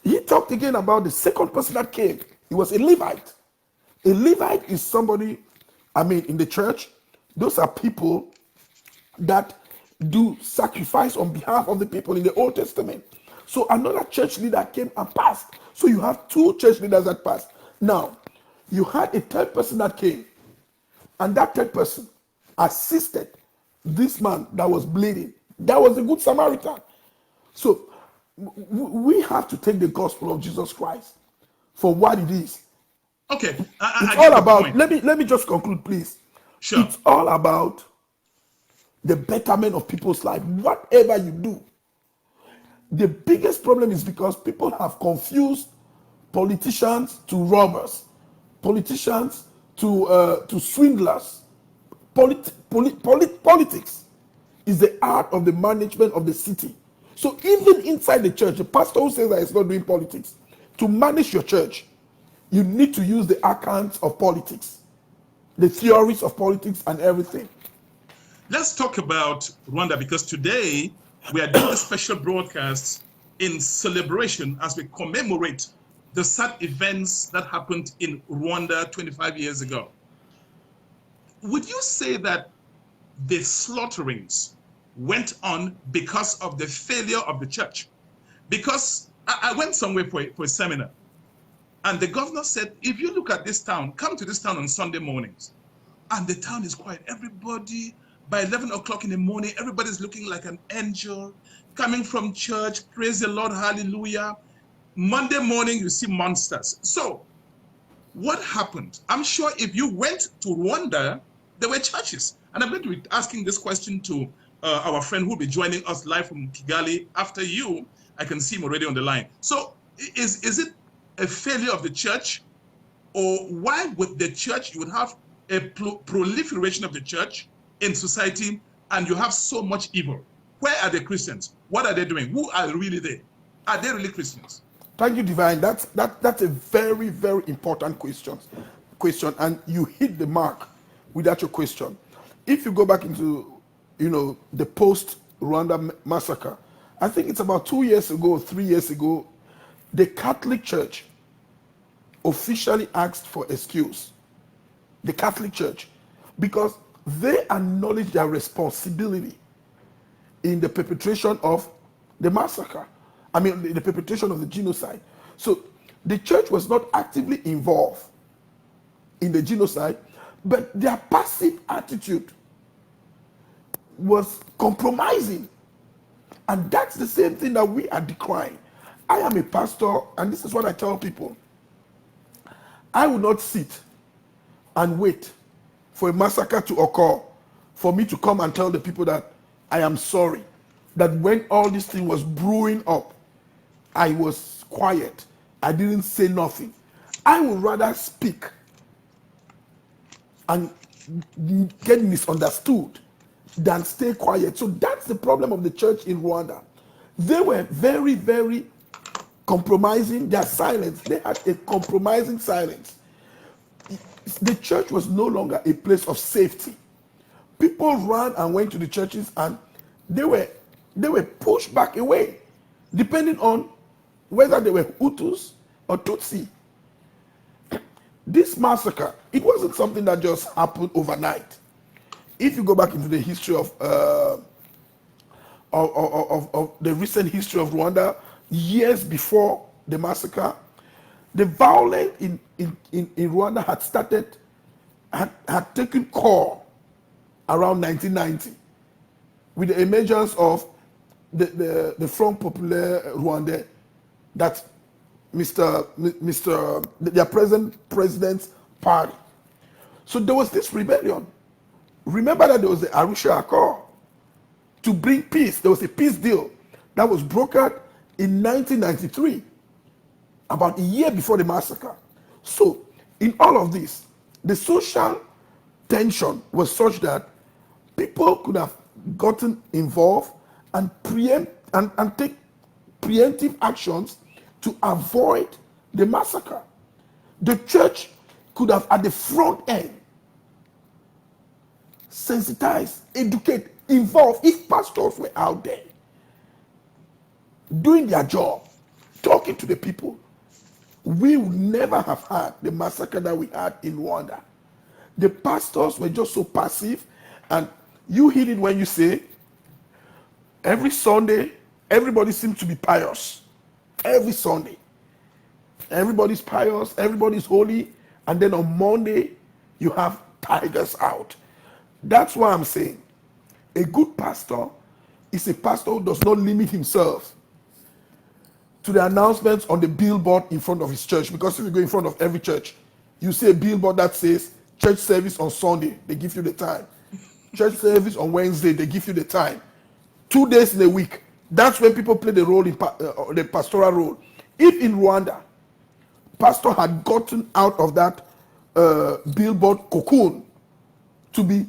He talked again about the second person that came. He was a Levite. A Levite is somebody, in the church, those are people that do sacrifice on behalf of the people in the Old Testament. So another church leader came and passed. So you have two church leaders that passed. Now, you had a third person that came, and that third person assisted this man that was bleeding. That was the Good Samaritan. So we have to take the gospel of Jesus Christ for what it is. Okay, It's all about, let me just conclude, please. Sure. It's all about the betterment of people's life, whatever you do. The biggest problem is because people have confused politicians to robbers, politicians to swindlers. Politics is the art of the management of the city. So even inside the church, the pastor who says that he's not doing politics, to manage your church, you need to use the accounts of politics, the theories of politics and everything. Let's talk about Rwanda, because today we are doing a special broadcast in celebration as we commemorate the sad events that happened in Rwanda 25 years ago. Would you say that the slaughterings went on because of the failure of the church? Because I went somewhere for a seminar, and the governor said, if you look at this town, come to this town on Sunday mornings, and the town is quiet. Everybody, by 11 o'clock in the morning, everybody's looking like an angel, coming from church, praise the Lord, hallelujah. Monday morning, you see monsters. So, what happened? I'm sure if you went to Rwanda, there were churches. And I'm going to be asking this question to our friend who will be joining us live from Kigali after you. I can see him already on the line. So, is it a failure of the church? Or why would the church, you would have a proliferation of the church in society and you have so much evil? Where are the Christians? What are they doing? Who are really there? Are they really Christians? Thank you, Divine. That's a very, very important question, and you hit the mark with that your question. If you go back into, the post-Rwanda massacre, I think it's about 2 years ago, 3 years ago, the Catholic Church officially asked for excuse. The Catholic Church, because they acknowledge their responsibility in the perpetration of the massacre. The perpetration of the genocide. So the church was not actively involved in the genocide, but their passive attitude was compromising. And that's the same thing that we are decrying. I am a pastor, and this is what I tell people. I will not sit and wait for a massacre to occur for me to come and tell the people that I am sorry. that when all this thing was brewing up, I was quiet. I didn't say nothing. I would rather speak and get misunderstood than stay quiet. So that's the problem of the church in Rwanda. They were very, very compromising their silence. They had a compromising silence. The church was no longer a place of safety. People ran and went to the churches, and they were pushed back away, depending on whether they were Hutus or Tutsi. This massacre, it wasn't something that just happened overnight. If you go back into the history of the recent history of Rwanda, years before the massacre, the violence in Rwanda had started, had taken core around 1990 with the emergence of the Front Populaire Rwandais, that their present president's party. So there was this rebellion. Remember that there was the Arusha Accord to bring peace. There was a peace deal that was brokered in 1993, about a year before the massacre. So in all of this, the social tension was such that people could have gotten involved and take preemptive actions to avoid the massacre. The church could have, at the front end, sensitize, educate, involve. If pastors were out there doing their job, talking to the people, we would never have had the massacre that we had in Rwanda. The pastors were just so passive, and you hit it when you say every Sunday everybody seems to be pious. Every Sunday everybody's pious, everybody's holy, and then on Monday you have tigers out. That's why I'm saying a good pastor is a pastor who does not limit himself to the announcements on the billboard in front of his church. Because if you go in front of every church, you see a billboard that says church service on Sunday, they give you the time. Church service on Wednesday, they give you the time. 2 days in a week, that's when people play the role in the pastoral role. If in Rwanda, pastor had gotten out of that billboard cocoon to be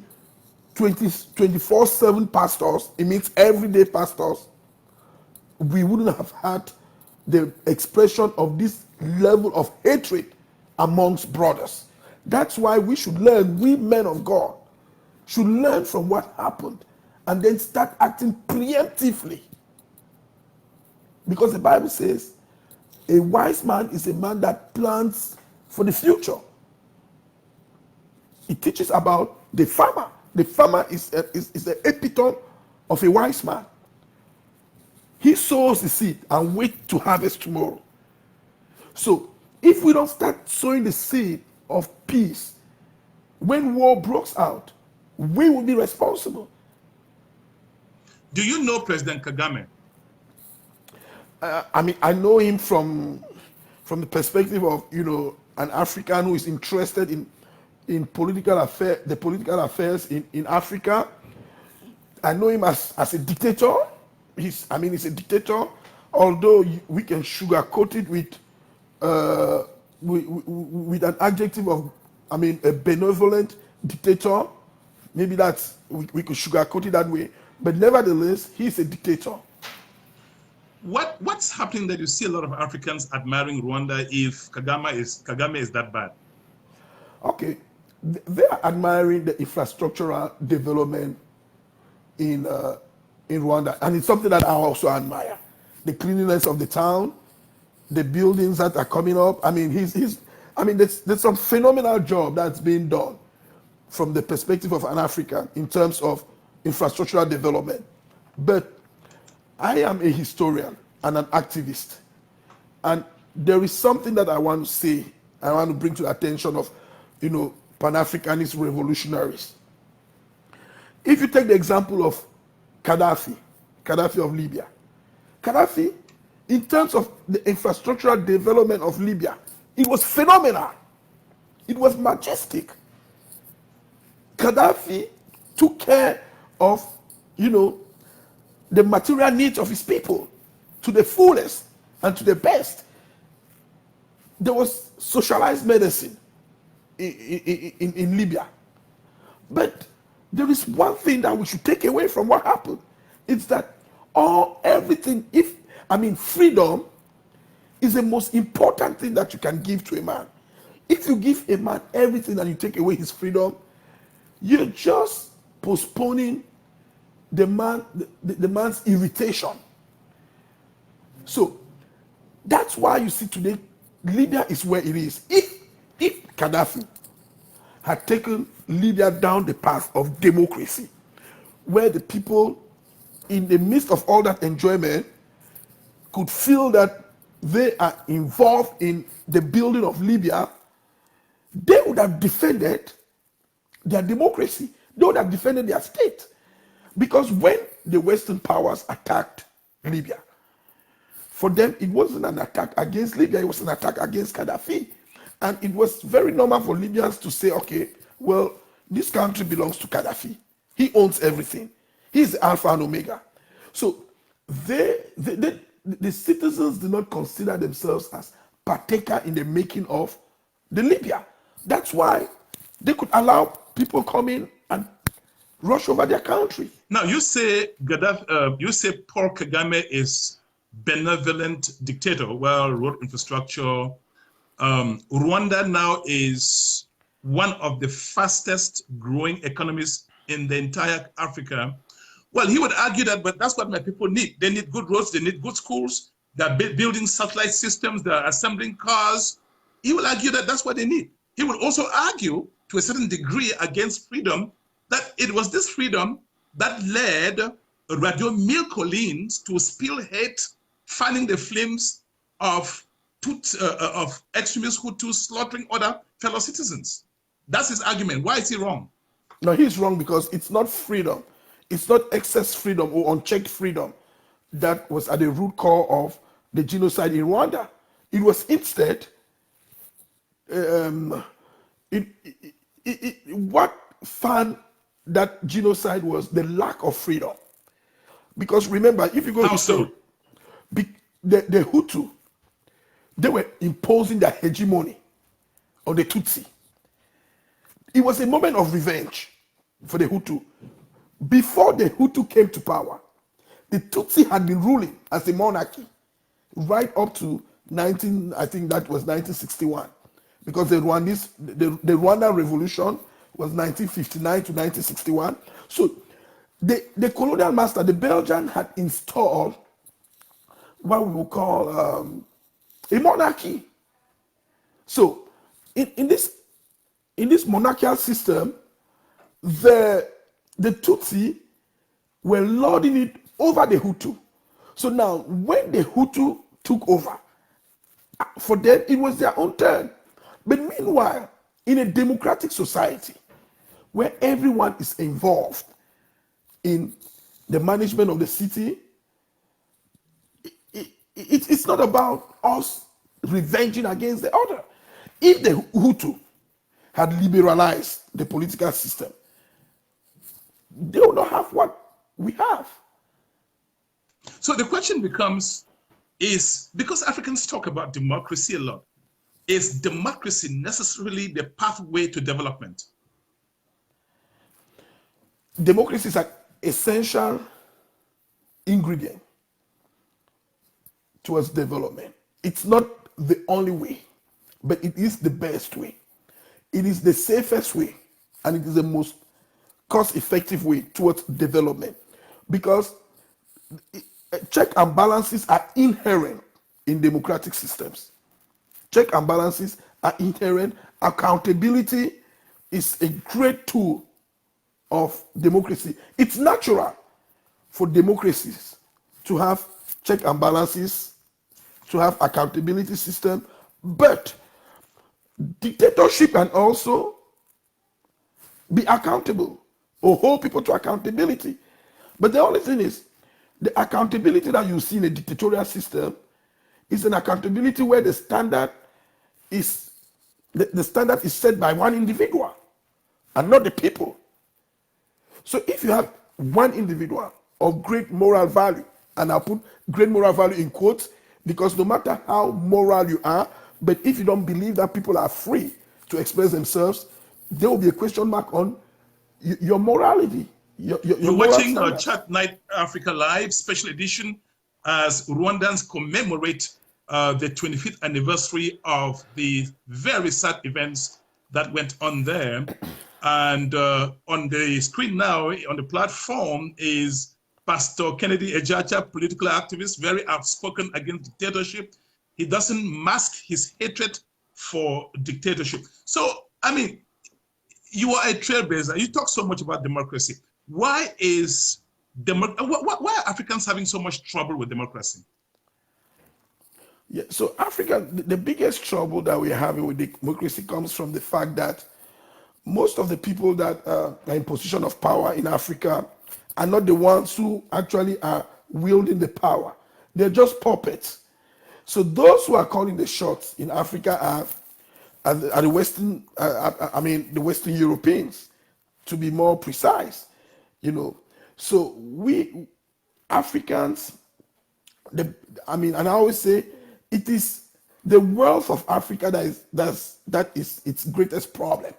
24/7 pastors, it means everyday pastors, we wouldn't have had the expression of this level of hatred amongst brothers. That's why we should learn, we men of God should learn from what happened and then start acting preemptively. Because the Bible says a wise man is a man that plans for the future. It teaches about the farmer. The farmer is the epitome of a wise man. He sows the seed and waits to harvest tomorrow. So if we don't start sowing the seed of peace, when war breaks out, we will be responsible. Do you know President Kagame? I know him from the perspective of, an African who is interested in political affairs, the political affairs in Africa. I know him as a dictator. He's a dictator, although we can sugarcoat it with an adjective of, a benevolent dictator. Maybe we could sugarcoat it that way. But nevertheless, he's a dictator. What's happening that you see a lot of Africans admiring Rwanda if Kagame is that bad? Okay, they are admiring the infrastructural development in Rwanda, and it's something that I also admire. The cleanliness of the town, the buildings that are coming up. There's some phenomenal job that's being done from the perspective of an African in terms of infrastructural development. But I am a historian and an activist, and there is something that I want to say, I want to bring to the attention of, Pan-Africanist revolutionaries. If you take the example of Gaddafi of Libya. Gaddafi, in terms of the infrastructural development of Libya, it was phenomenal. It was majestic. Gaddafi took care of, the material needs of his people to the fullest and to the best. There was socialized medicine in Libya. But there is one thing that we should take away from what happened. It's that everything, freedom is the most important thing that you can give to a man. If you give a man everything and you take away his freedom, you're just postponing the man's irritation. So that's why you see today Libya is where it is. If Gaddafi had taken Libya down the path of democracy, where the people, in the midst of all that enjoyment, could feel that they are involved in the building of Libya, they would have defended their democracy. They would have defended their state. Because when the Western powers attacked Libya, for them, it wasn't an attack against Libya, it was an attack against Gaddafi. And it was very normal for Libyans to say, okay, well, this country belongs to Gaddafi. He owns everything. He's the Alpha and Omega. So the citizens did not consider themselves as partaker in the making of the Libya. That's why they could allow people come in and rush over their country. Now you say Gaddafi, you say Paul Kagame is benevolent dictator. Well, road infrastructure. Rwanda now is one of the fastest growing economies in the entire Africa. Well, he would argue that, but that's what my people need. They need good roads, they need good schools, they're building satellite systems, they're assembling cars. He will argue that that's what they need. He will also argue, to a certain degree, against freedom, that it was this freedom that led Radio Mille Collines to spearhead fanning the flames of extremist Hutus slaughtering other fellow citizens. That's his argument. Why is he wrong? No, he's wrong because it's not freedom. It's not excess freedom or unchecked freedom that was at the root core of the genocide in Rwanda. It was instead what fanned that genocide was the lack of freedom. Because remember, if you go to the Hutu, they were imposing their hegemony on the Tutsi. It was a moment of revenge for the Hutu. Before the Hutu came to power, the Tutsi had been ruling as a monarchy right up to 1961, because the Rwandan Revolution was 1959 to 1961. So the colonial master, the Belgian, had installed what we would call a monarchy. So in this monarchical system, the Tutsi were lording it over the Hutu. So now, when the Hutu took over, for them it was their own turn. But meanwhile, in a democratic society where everyone is involved in the management of the city, it's not about us revenging against the other. If the Hutu had liberalized the political system, they will not have what we have. So the question becomes, is, because Africans talk about democracy a lot, is democracy necessarily the pathway to development? Democracy is an essential ingredient towards development. It's not the only way, but it is the best way. It is the safest way, and it is the most cost-effective way towards development, because check and balances are inherent in democratic systems. Check and balances are inherent. Accountability is a great tool of democracy. It's natural for democracies to have check and balances, to have accountability system, but dictatorship can also be accountable or hold people to accountability. But the only thing is, the accountability that you see in a dictatorial system is an accountability where the standard is set by one individual and not the people. So if you have one individual of great moral value. And I'll put great moral value in quotes, because no matter how moral you are, but if you don't believe that people are free to express themselves, there will be a question mark on your morality, your You're moral watching standards. Chat Night Africa Live special edition as Rwandans commemorate the 25th anniversary of the very sad events that went on there. And on the screen now, on the platform, is Pastor Kennedy Ejacha, political activist, very outspoken against dictatorship. He doesn't mask his hatred for dictatorship. So, I mean, you are a trailblazer. You talk so much about democracy. Why why are Africans having so much trouble with democracy? Yeah, so Africa, the biggest trouble that we're having with democracy comes from the fact that most of the people that are in position of power in Africa are not the ones who actually are wielding the power. They're just puppets. So those who are calling the shots in Africa are the Western, the Western Europeans, to be more precise, you know. So we Africans, and I always say it is the wealth of Africa that is its greatest problem.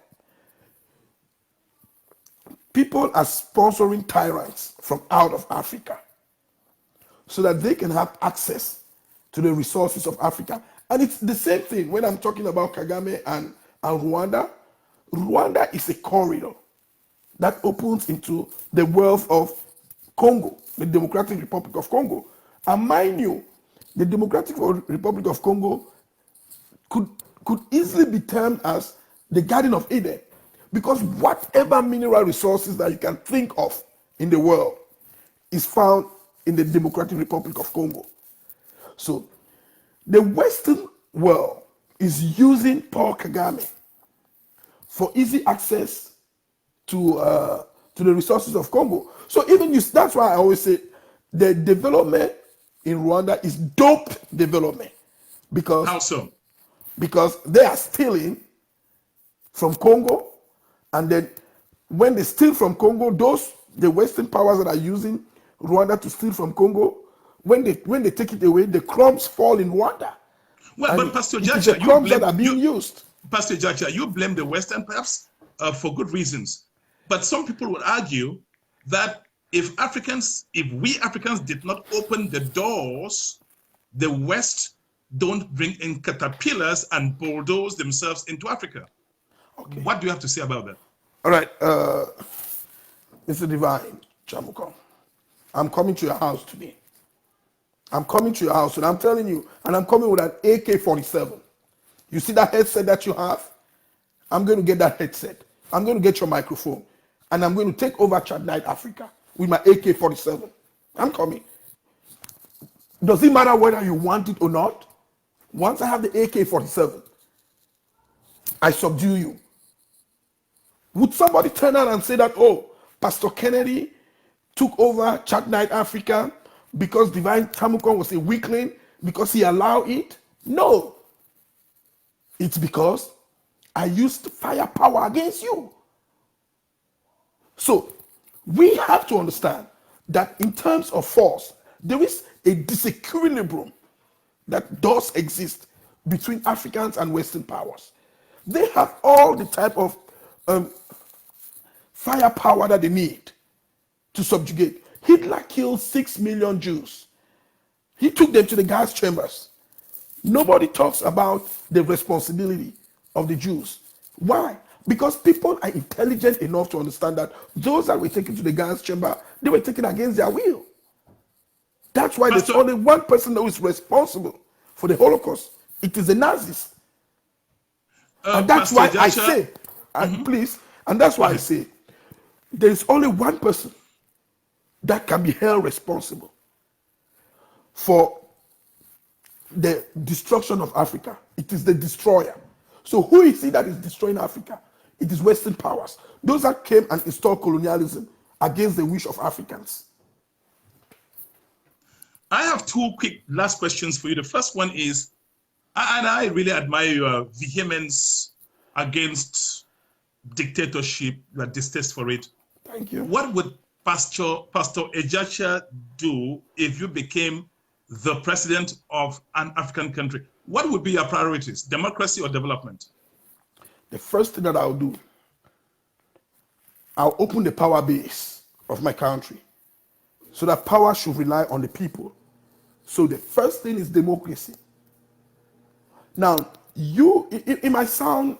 People are sponsoring tyrants from out of Africa so that they can have access to the resources of Africa. And it's the same thing when I'm talking about Kagame and Rwanda. Rwanda is a corridor that opens into the wealth of Congo, the Democratic Republic of Congo. And mind you, the Democratic Republic of Congo could easily be termed as the Garden of Eden, because whatever mineral resources that you can think of in the world is found in the Democratic Republic of Congo. So the Western world is using Paul Kagame for easy access to the resources of Congo. So that's why I always say the development in Rwanda is dope development. Because How so? Because they are stealing from Congo, and then when they steal from Congo, the Western powers that are using Rwanda to steal from Congo, when they take it away, the crumbs fall in Rwanda. Well, And but Pastor it is the Jacha, crumbs that are being used. Pastor Jacha, you blame the Western perhaps for good reasons. But some people would argue that if we Africans did not open the doors, the West don't bring in caterpillars and bulldoze themselves into Africa. Okay. What do you have to say about that? All right, Mr. Divine Chamuko, I'm coming to your house today. I'm coming to your house, and I'm telling you, and I'm coming with an AK-47. You see that headset that you have? I'm going to get that headset. I'm going to get your microphone, and I'm going to take over Chat Night Africa with my AK-47. I'm coming. Does it matter whether you want it or not? Once I have the AK-47, I subdue you. Would somebody turn around and say that, oh, Pastor Kennedy took over Chat Night Africa because Divine Tamukon was a weakling, because he allowed it? No. It's because I used firepower against you. So we have to understand that in terms of force, there is a disequilibrium that does exist between Africans and Western powers. They have all the type of firepower that they need to subjugate. Hitler killed 6 million Jews. He took them to the gas chambers. Nobody talks about the responsibility of the Jews. Why? Because people are intelligent enough to understand that those that were taken to the gas chamber, they were taken against their will. That's why there's only one person who is responsible for the Holocaust. It is the Nazis. And that's why I say, please, and that's why I say, there is only one person that can be held responsible for the destruction of Africa. It is the destroyer. So who is it that is destroying Africa? It is Western powers. Those that came and installed colonialism against the wish of Africans. I have two quick last questions for you. The first one is, and I really admire your vehemence against dictatorship, your distaste for it. Thank you. What would Pastor Ejacha do if you became the president of an African country? What would be your priorities, democracy or development? The first thing that I'll do, I'll open the power base of my country so that power should rely on the people. So the first thing is democracy. Now, it might sound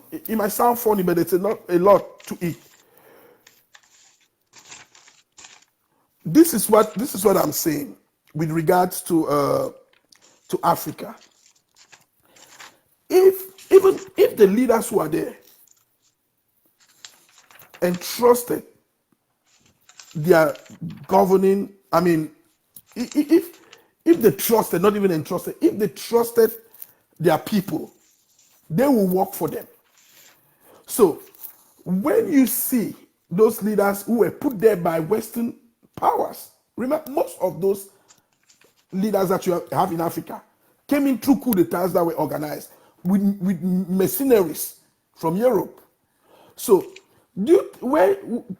funny, but it's not a lot to it. This is what I'm saying with regards to Africa. If the leaders who are there entrusted their governing, I mean, if they trusted, not even entrusted, if they trusted their people, they will work for them. So when you see those leaders who were put there by Western powers, remember most of those leaders that you have in Africa came in through coup d'etats that were organized with mercenaries from Europe. So to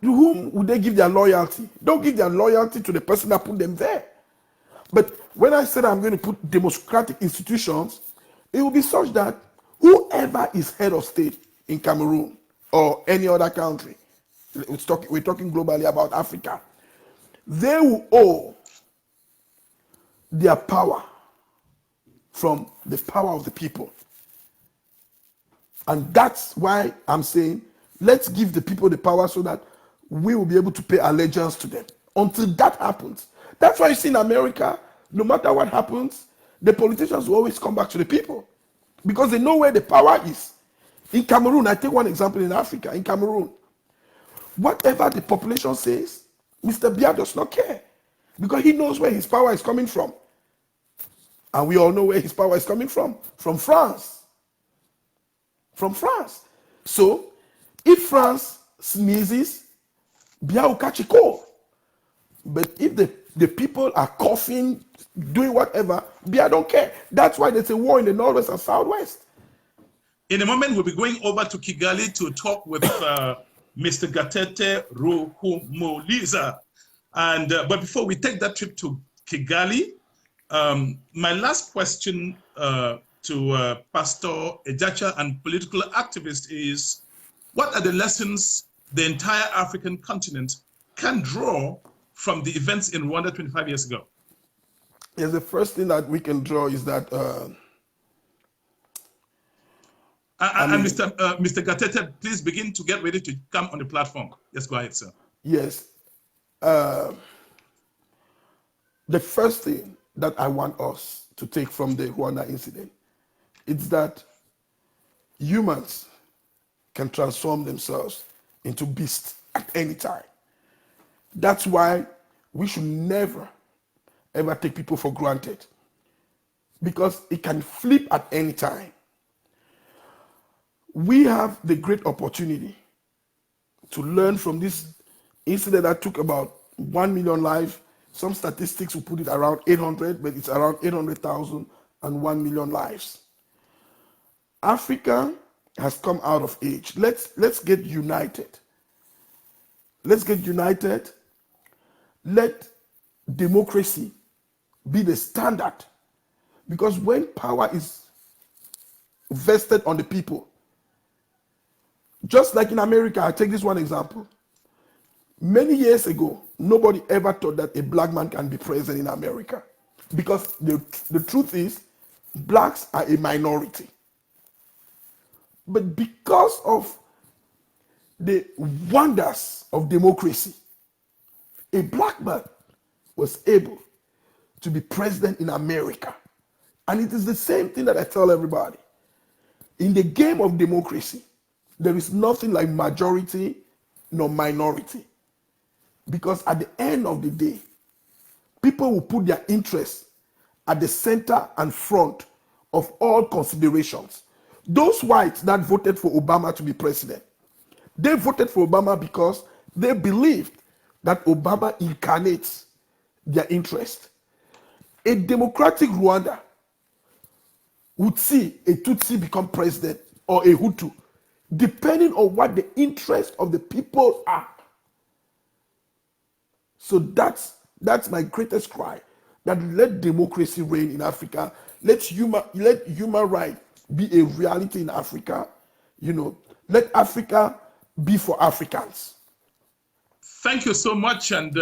whom would they give their loyalty? Don't give their loyalty to the person that put them there. But when I said I'm going to put democratic institutions, it will be such that whoever is head of state in Cameroon or any other country, we're talking globally about Africa, they will owe their power from the power of the people. And that's why I'm saying, let's give the people the power so that we will be able to pay allegiance to them. Until that happens. That's why you see in America, no matter what happens, the politicians will always come back to the people because they know where the power is. In Cameroon, I take one example in Africa. In Cameroon, whatever the population says, Mr. Biya does not care because he knows where his power is coming from. And we all know where his power is coming from France. From France. So, if France sneezes, Biya will catch a cold. But if the people are coughing, doing whatever, Biya don't care. That's why there's a war in the Northwest and Southwest. In a moment, we'll be going over to Kigali to talk with Mr. Gatete Ruhumuriza. And but before we take that trip to Kigali, my last question to Pastor Ejacha and political activist is, what are the lessons the entire African continent can draw from the events in Rwanda 25 years ago? Yes, the first thing that we can draw is that Mr. Gatete, please begin to get ready to come on the platform. Yes, go ahead, sir. Yes. The first thing that I want us to take from the Rwanda incident is that humans can transform themselves into beasts at any time. That's why we should never, ever take people for granted because it can flip at any time. We have the great opportunity to learn from this incident that took about 1 million lives. Some statistics will put it around 800, but it's around 800,000 and 1 million lives. Africa has come out of age. Let's get united. Let's get united. Let democracy be the standard. Because when power is vested on the people, just like in America, I take this one example. Many years ago, nobody ever thought that a black man can be president in America. Because the truth is, blacks are a minority. But because of the wonders of democracy, a black man was able to be president in America. And it is the same thing that I tell everybody. In the game of democracy, there is nothing like majority nor minority. Because at the end of the day, people will put their interests at the center and front of all considerations. Those whites that voted for Obama to be president, they voted for Obama because they believed that Obama incarnates their interest. A democratic Rwanda would see a Tutsi become president or a Hutu, depending on what the interests of the people are. So that's my greatest cry. That let democracy reign in Africa. Let human right be a reality in Africa. Let Africa be for Africans. Thank you so much. And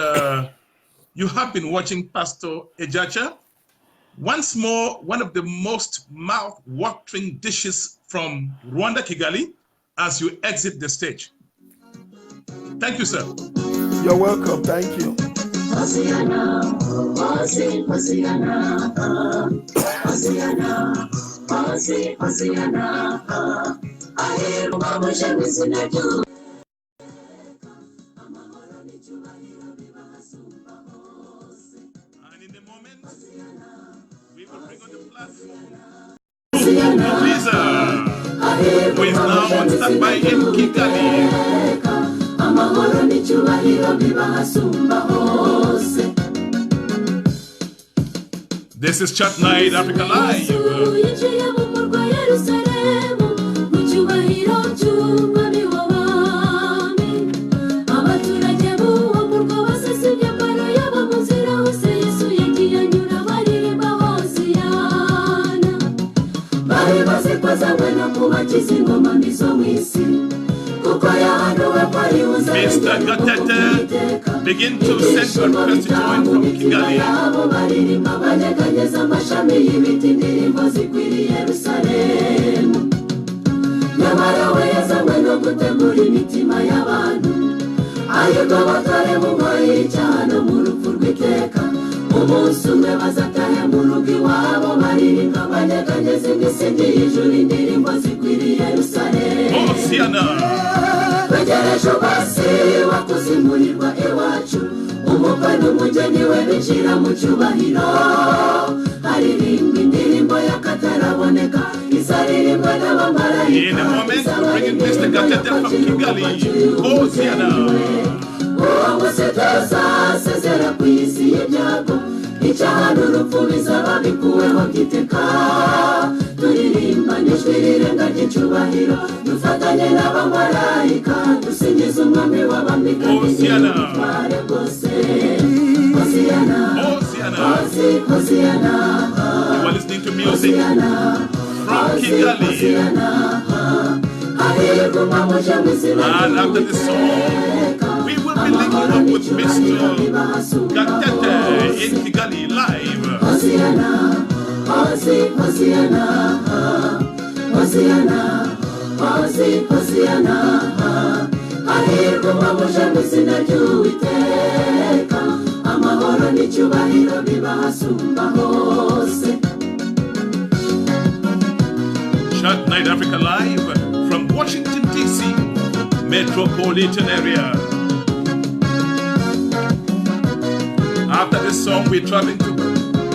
you have been watching Pastor Ejacha. Once more, one of the most mouth-watering dishes from Rwanda, Kigali, as you exit the stage. Thank you, sir. You're welcome. Thank you. Hosiana, Hosiana, Hosiana, Hosiana, I hear And in the moment, we will bring on the platform Lisa, who is now on standby in Kigali. This is Chat Night Africa Live. Mr. Gatete, begin to send your request to join from Kigali. umunsi umwe bazatahe mu rugo iwabo baririmba banyeganyeza imisingi y'ijuru indirimbo zikwiriye Yerusalemu. Twegereje ubwasi wakuzimurirwa iwacu, umukwe n'umugeni we binjira mu cyubahiro. Haririmbwa indirimbo y'akataraboneka izaririmbwa n'abamarayika. Uwo musetoza sezera ku isi y'ibyago, icyaha n'urupfu bizaba bikuweho giteka. Turirimba n'ijwi rirenga ry'icyubahiro, dufatanye n'abamarayika dusingiza umwami w'abami kandi n'umutware bwose. Hosiana, Hosiana, You are listening to music from Kigali. And after this song, we will be linking up with Mr. Gatete in Kigali live. Hosiana, Hosiana, Hosiana, Hosiana, hahirwa umwamuje mu izina ry'Uwiteka, amahoro n'icyubahiro biba hasumba hose. Chat Night Africa live from Washington, D.C. metropolitan area. After this song, we're traveling to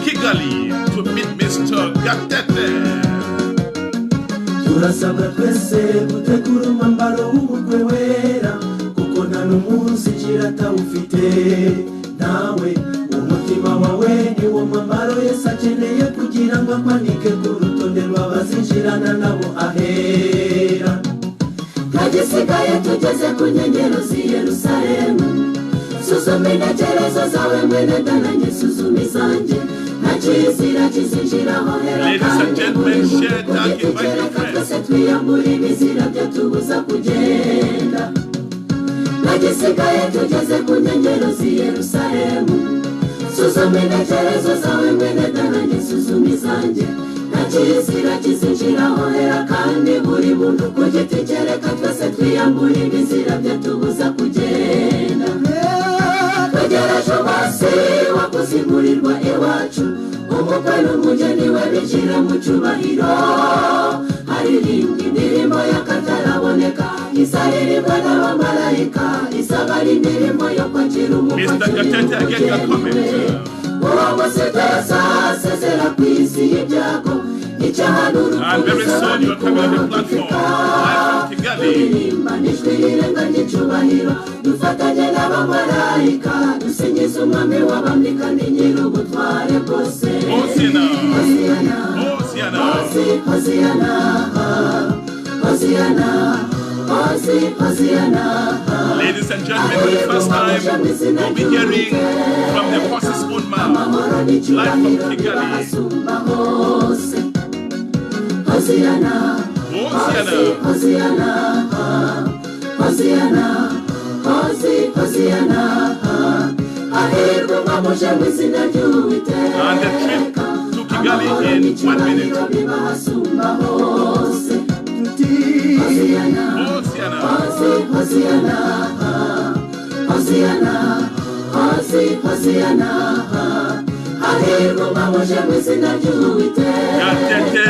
Kigali to meet Mr. Gatete. Turasabwa twese gutegura umwambaro w'ubukwe wera, kuko nta n'umunsi kiratawufite. Nawe umutima wawe ni wo mwambaro Yesu akeneye kugira ngo akwanike ku rutonde rw'abazinjirana nabo ahera. Ntagisigaye tugeze ku nkengero z'i Yerusalemu, suzuma intekerezo zawe mwene dananye suzuma izanjye. Ladies and gentlemen, share, tag, invite your friends. Nagisigaye tugeze ku nkengero z'i Yerusalemu, suzuma intekerezo zawe mwene dananye suzuma izanjye. Nta kizira kizinjiraho hera kandi buri muntu ku giti cye, reka twese twiyambure ibizira byatubuza kugenda. Twegereje ubwasi wakuzimurirwa iwacu, umukwe n'umugeni we binjira mu cyubahiro. Haririmbwa indirimbo y'akataraboneka, izaririmbwa n'abamarayika, izaba ari indirimbo yo kwakira umukwe uwo musetoza sezera ku isi y'ibyago, icyaha n'urupfu bizaba bikuweho giteka. Turirimba n'ijwi rirenga ry'icyubahiro, dufatanye n'abamarayika dusingiza umwami w'abami kandi nyir'ubutware bwose. Hosiana, Hosiana, Hosiana, Hosiana, Ladies and gentlemen, for the first time, you'll be hearing from the horse's own mouth, live from Kigali. Hosiana, and the trip to Kigali in 1 minute. Gatete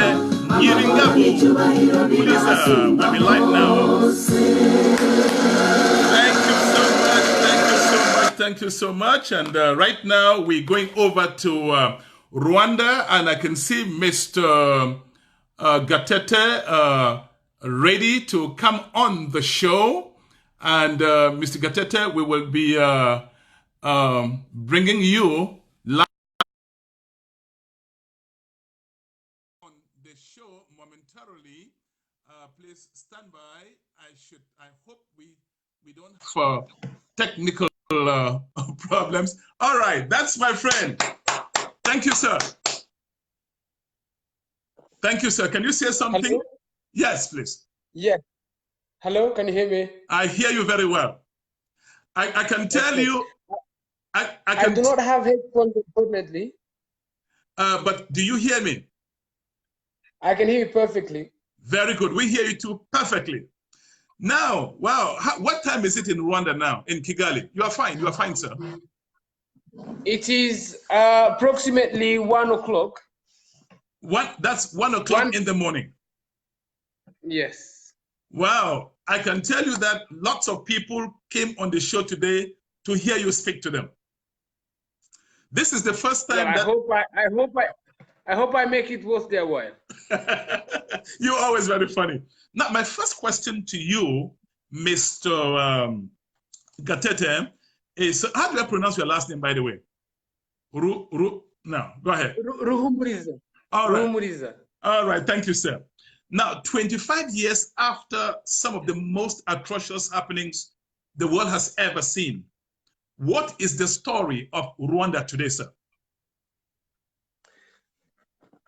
Nyiringabo Uliza will be live now. Thank you so much. And right now we're going over to Rwanda, and I can see Mr. Gatete ready to come on the show. And Mr. Gatete, we will be bringing you live on the show momentarily. Please stand by. I hope we don't have technical problems. All right, that's my friend. Thank you, sir. Thank you, sir. Can you say something? Hello? Yes, please. Yes. Hello, can you hear me? I hear you very well. I can tell you. I do not have headphones, unfortunately. But do you hear me? I can hear you perfectly. Very good. We hear you too perfectly. Now, wow, what time is it in Rwanda now, in Kigali? You are fine. You are fine, sir. It is approximately 1 o'clock. That's 1 o'clock in the morning. Yes. Wow. I can tell you that lots of people came on the show today to hear you speak to them. This is the first time I hope I make it worth their while. You're always very funny. Now, my first question to you, Mr. Gatete, is how do I pronounce your last name, by the way? No, go ahead. Ruhumuriza. All right. Ruhumuriza. All right. Thank you, sir. Now, 25 years after some of the most atrocious happenings the world has ever seen, what is the story of Rwanda today, sir?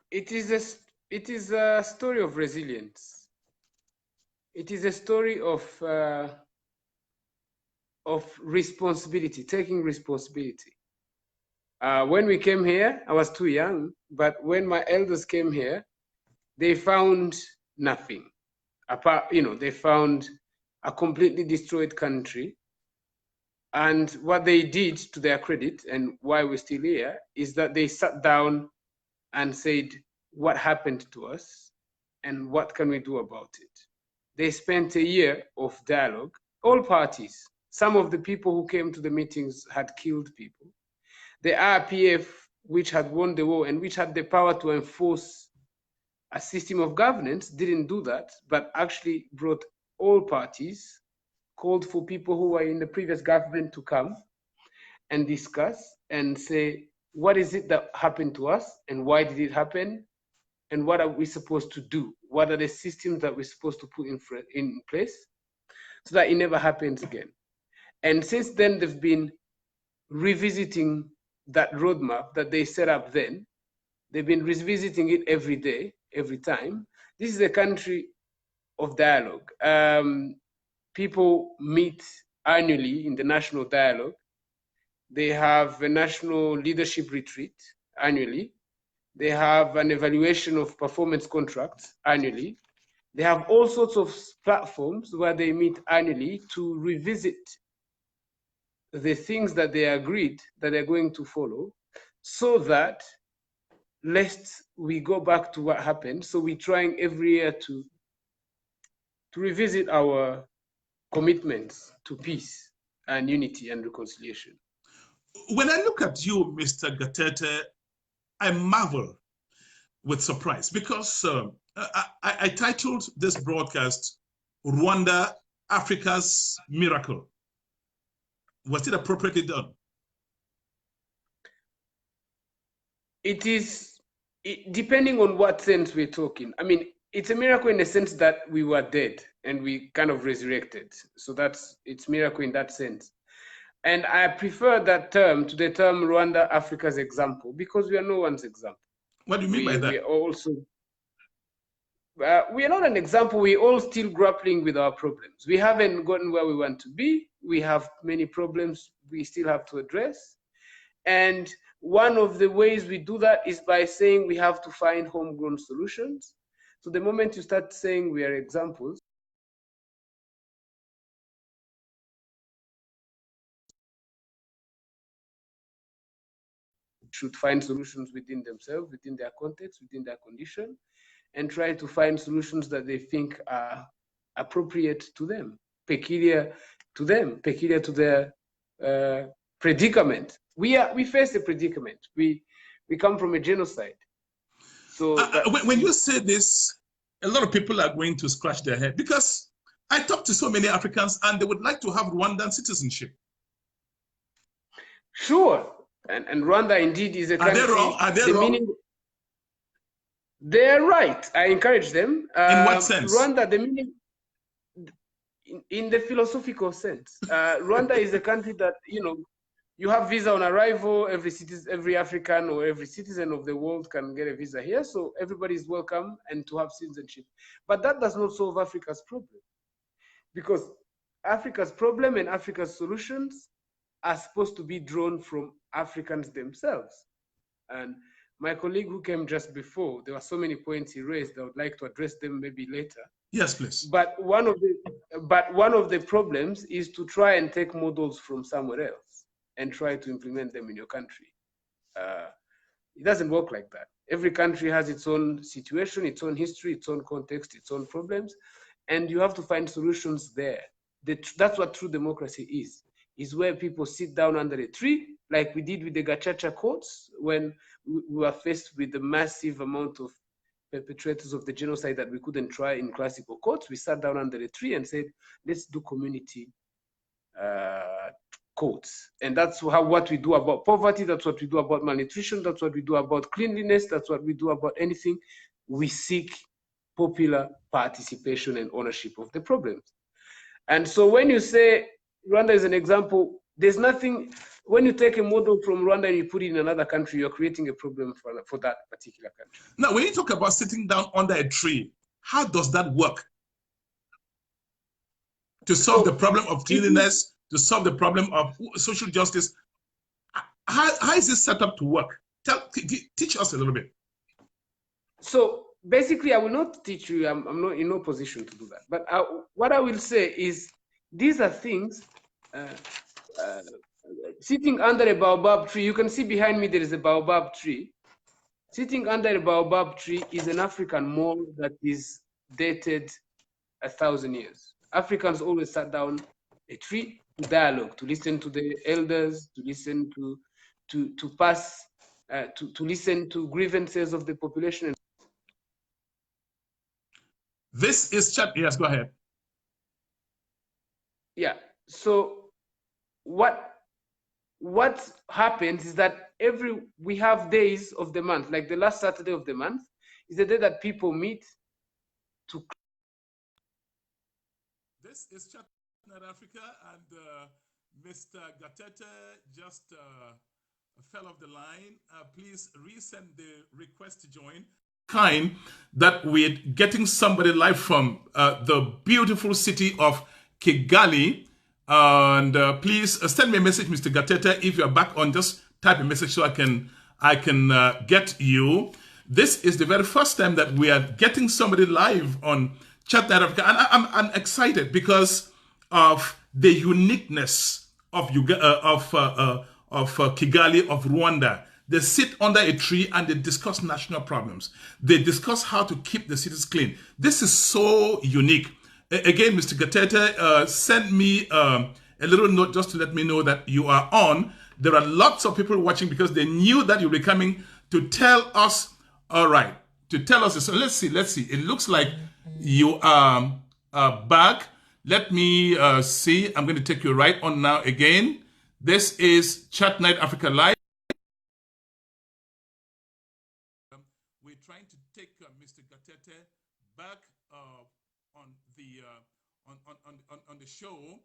It is a story of resilience. It is a story of responsibility, taking responsibility. When we came here, I was too young, but when my elders came here, they found nothing. They found a completely destroyed country. And what they did, to their credit, and why we're still here, is that they sat down and said, what happened to us and what can we do about it? They spent a year of dialogue, all parties. Some of the people who came to the meetings had killed people. The RPF, which had won the war and which had the power to enforce a system of governance, didn't do that, but actually brought all parties, called for people who were in the previous government to come and discuss and say, what is it that happened to us and why did it happen? And what are we supposed to do? What are the systems that we're supposed to put in place so that it never happens again? And since then, they've been revisiting that roadmap that they set up then. They've been revisiting it every day, every time. This is a country of dialogue. People meet annually in the national dialogue. They have a national leadership retreat annually. They have an evaluation of performance contracts annually. They have all sorts of platforms where they meet annually to revisit the things that they agreed that they're going to follow, so that lest we go back to what happened. So we're trying every year to revisit our commitments to peace and unity and reconciliation. When I look at you, Mr. Gatete, I marvel with surprise because I titled this broadcast, Rwanda, Africa's Miracle. Was it appropriately done? It is, depending on what sense we're talking. I mean, it's a miracle in the sense that we were dead and we kind of resurrected. So it's miracle in that sense. And I prefer that term to the term Rwanda, Africa's example, because we are no one's example. What do you mean by that? We are also, we are not an example. We're all still grappling with our problems. We haven't gotten where we want to be. We have many problems we still have to address. And one of the ways we do that is by saying we have to find homegrown solutions. So the moment you start saying we are examples, should find solutions within themselves, within their context, within their condition, and try to find solutions that they think are appropriate to them, peculiar to them, peculiar to their predicament. We face a predicament. We come from a genocide. So when you say this, a lot of people are going to scratch their head, because I talk to so many Africans and they would like to have Rwandan citizenship. Sure. And Rwanda indeed is a country. Are they wrong? Are they wrong? They're right. I encourage them. In what sense? Rwanda, the meaning, in the philosophical sense, Rwanda is a country that, you have visa on arrival. Every African or every citizen of the world can get a visa here. So everybody is welcome and to have citizenship. But that does not solve Africa's problem, because Africa's problem and Africa's solutions are supposed to be drawn from Africans themselves. And my colleague who came just before, there were so many points he raised. I would like to address them maybe later. Yes, please. But one of the problems is to try and take models from somewhere else and try to implement them in your country. It doesn't work like that. Every country has its own situation, its own history, its own context, its own problems, and you have to find solutions there. That's what true democracy is where people sit down under a tree, like we did with the Gacaca courts when we were faced with the massive amount of perpetrators of the genocide that we couldn't try in classical courts. We sat down under a tree and said, let's do community courts. And that's what we do about poverty. That's what we do about malnutrition. That's what we do about cleanliness. That's what we do about anything. We seek popular participation and ownership of the problems. And so when you say Rwanda is an example, there's nothing, when you take a model from Rwanda and you put it in another country, you're creating a problem for that particular country. Now, when you talk about sitting down under a tree, how does that work? To solve the problem of cleanliness, to solve the problem of social justice, how is this set up to work? Teach us a little bit. So basically, I will not teach you, I'm not in no position to do that. But what I will say is, these are things, sitting under a baobab tree, you can see behind me there is a baobab tree. Sitting under a baobab tree is an African mole that is dated 1,000 years. Africans always sat down a tree to dialogue, to listen to the elders, to listen to listen to grievances of the population. This is chat. Yes, go ahead. Yeah. So what happens is that we have days of the month, like the last Saturday of the month is the day that people meet to. This is Chat Night Africa, and Mr. Gatete just fell off the line. Please resend the request to join. Kind that we're getting somebody live from the beautiful city of Kigali. And please send me a message, Mr. Gatete. If you're back on, just type a message so I can get you. This is the very first time that we are getting somebody live on Chat Night Africa, and I'm excited because of the uniqueness of Kigali, of Rwanda. They sit under a tree and they discuss national problems. They discuss how to keep the cities clean. This is so unique. Again, Mr. Gatete, send me a little note just to let me know that you are on. There are lots of people watching because they knew that you'll be coming to tell us, all right, to tell us. So let's see. It looks like you are back. Let me see. I'm going to take you right on now again. This is Chat Night Africa Live. We're trying to take Mr. Gatete back on the show.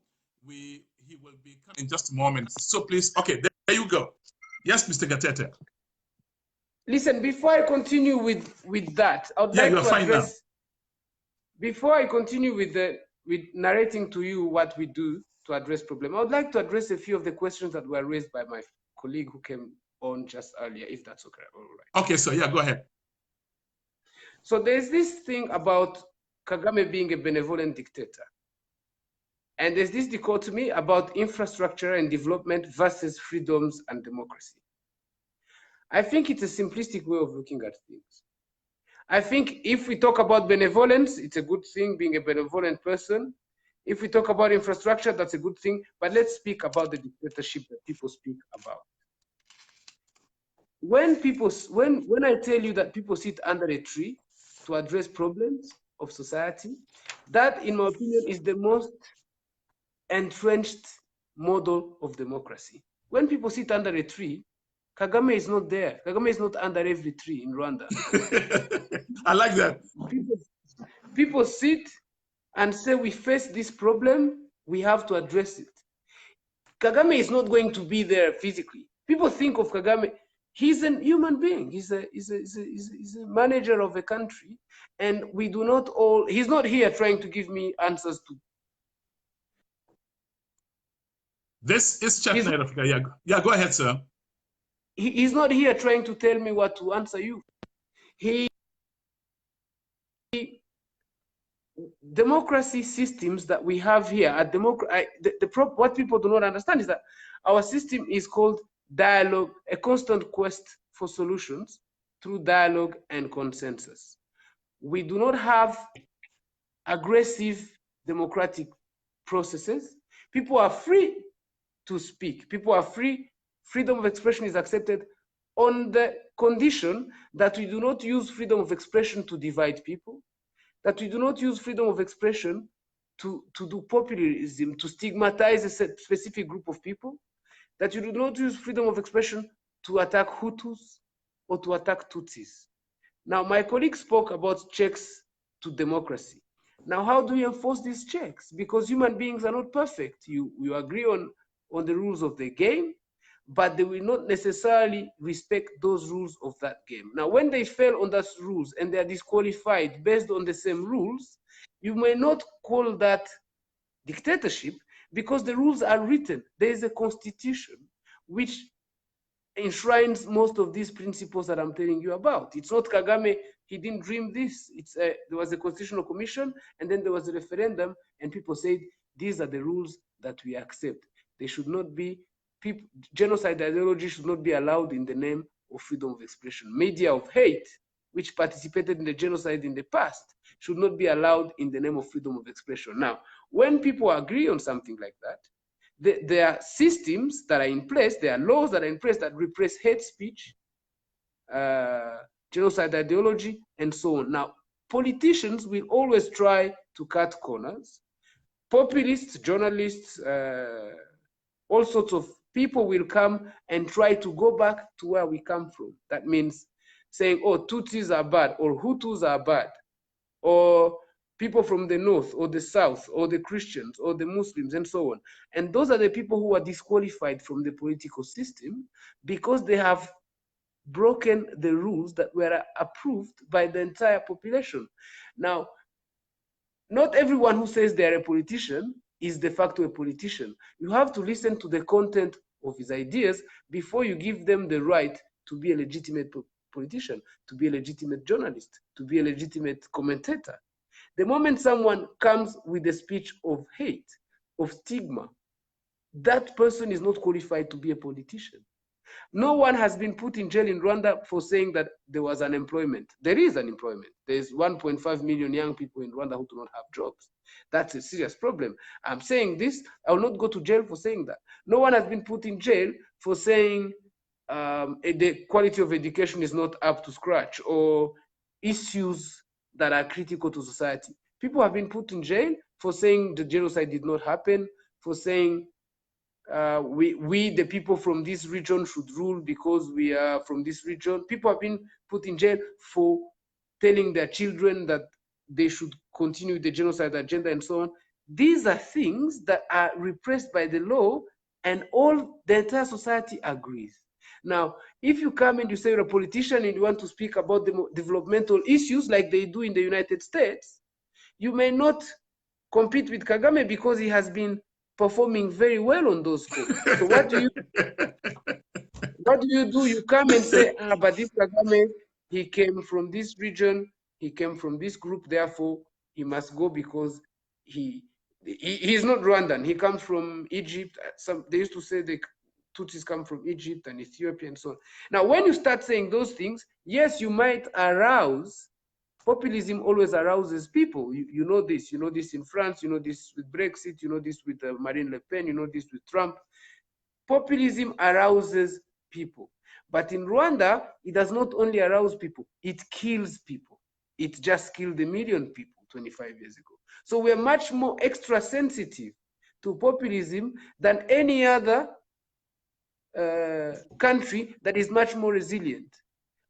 He will be coming in just a moment. So please, okay, there you go. Yes, Mr. Gatete. Listen, before I continue with that, I would like to address. Before I continue with narrating to you what we do to address problem, I would like to address a few of the questions that were raised by my colleague who came on just earlier, if that's okay. All right. Okay, so yeah, go ahead. So there's this thing about Kagame being a benevolent dictator. And there's this dichotomy about infrastructure and development versus freedoms and democracy. I think it's a simplistic way of looking at things. I think if we talk about benevolence, it's a good thing, being a benevolent person. If we talk about infrastructure, that's a good thing. But let's speak about the dictatorship that people speak about. When I tell you that people sit under a tree to address problems of society, that, in my opinion, is the most entrenched model of democracy. When people sit under a tree, Kagame is not there. Kagame is not under every tree in Rwanda. I like that. People sit and say, we face this problem, we have to address it. Kagame is not going to be there physically. People think of Kagame, he's a human being. He's a manager of a country. And we do not all, he's not here trying to give me answers to. This is Chat Night Africa. Yeah, go ahead, sir. He's not here trying to tell me what to answer you. Democracy systems that we have here at what people do not understand is that our system is called dialogue, a constant quest for solutions through dialogue and consensus. We do not have aggressive democratic processes. People are free to speak. People are free. Freedom of expression is accepted on the condition that we do not use freedom of expression to divide people, that we do not use freedom of expression to do populism, to stigmatize a specific group of people, that you do not use freedom of expression to attack Hutus or to attack Tutsis. Now, my colleague spoke about checks to democracy. Now, how do you enforce these checks? Because human beings are not perfect. You agree on the rules of the game, but they will not necessarily respect those rules of that game. Now, when they fail on those rules and they are disqualified based on the same rules, you may not call that dictatorship because the rules are written. There is a constitution which enshrines most of these principles that I'm telling you about. It's not Kagame, he didn't dream this. There was a constitutional commission, and then there was a referendum, and people said, these are the rules that we accept. They should not be genocide ideology should not be allowed in the name of freedom of expression. Media of hate, which participated in the genocide in the past, should not be allowed in the name of freedom of expression. Now, when people agree on something like that, there are systems that are in place, there are laws that are in place that repress hate speech, genocide ideology, and so on. Now, politicians will always try to cut corners. Populists, journalists, all sorts of people will come and try to go back to where we come from. That means saying, oh, Tutsis are bad, or Hutus are bad, or people from the north, or the south, or the Christians, or the Muslims, and so on. And those are the people who are disqualified from the political system because they have broken the rules that were approved by the entire population. Now, not everyone who says they're a politician is de facto a politician. You have to listen to the content of his ideas before you give them the right to be a legitimate politician, to be a legitimate journalist, to be a legitimate commentator. The moment someone comes with a speech of hate, of stigma, that person is not qualified to be a politician. No one has been put in jail in Rwanda for saying that there was unemployment. There is unemployment. There's 1.5 million young people in Rwanda who do not have jobs. That's a serious problem. I'm saying this, I will not go to jail for saying that. No one has been put in jail for saying the quality of education is not up to scratch, or issues that are critical to society. People have been put in jail for saying the genocide did not happen, for saying we the people from this region should rule because we are from this region. People have been put in jail for telling their children that they should continue the genocide agenda and so on. These are things that are repressed by the law, and the entire society agrees. Now, if you come and you say you're a politician and you want to speak about the developmental issues like they do in the United States, you may not compete with Kagame because he has been performing very well on those scopes. So what do you do? You come and say, but this Kagame, he came from this region, he came from this group, therefore he must go because he's not Rwandan. He comes from Egypt. They used to say the Tutsis come from Egypt and Ethiopia and so on. Now, when you start saying those things, yes, you might arouse. Populism always arouses people. You know this. You know this in France. You know this with Brexit. You know this with Marine Le Pen. You know this with Trump. Populism arouses people. But in Rwanda, it does not only arouse people, it kills people. It just killed 1 million people 25 years ago. So we're much more extra sensitive to populism than any other country that is much more resilient.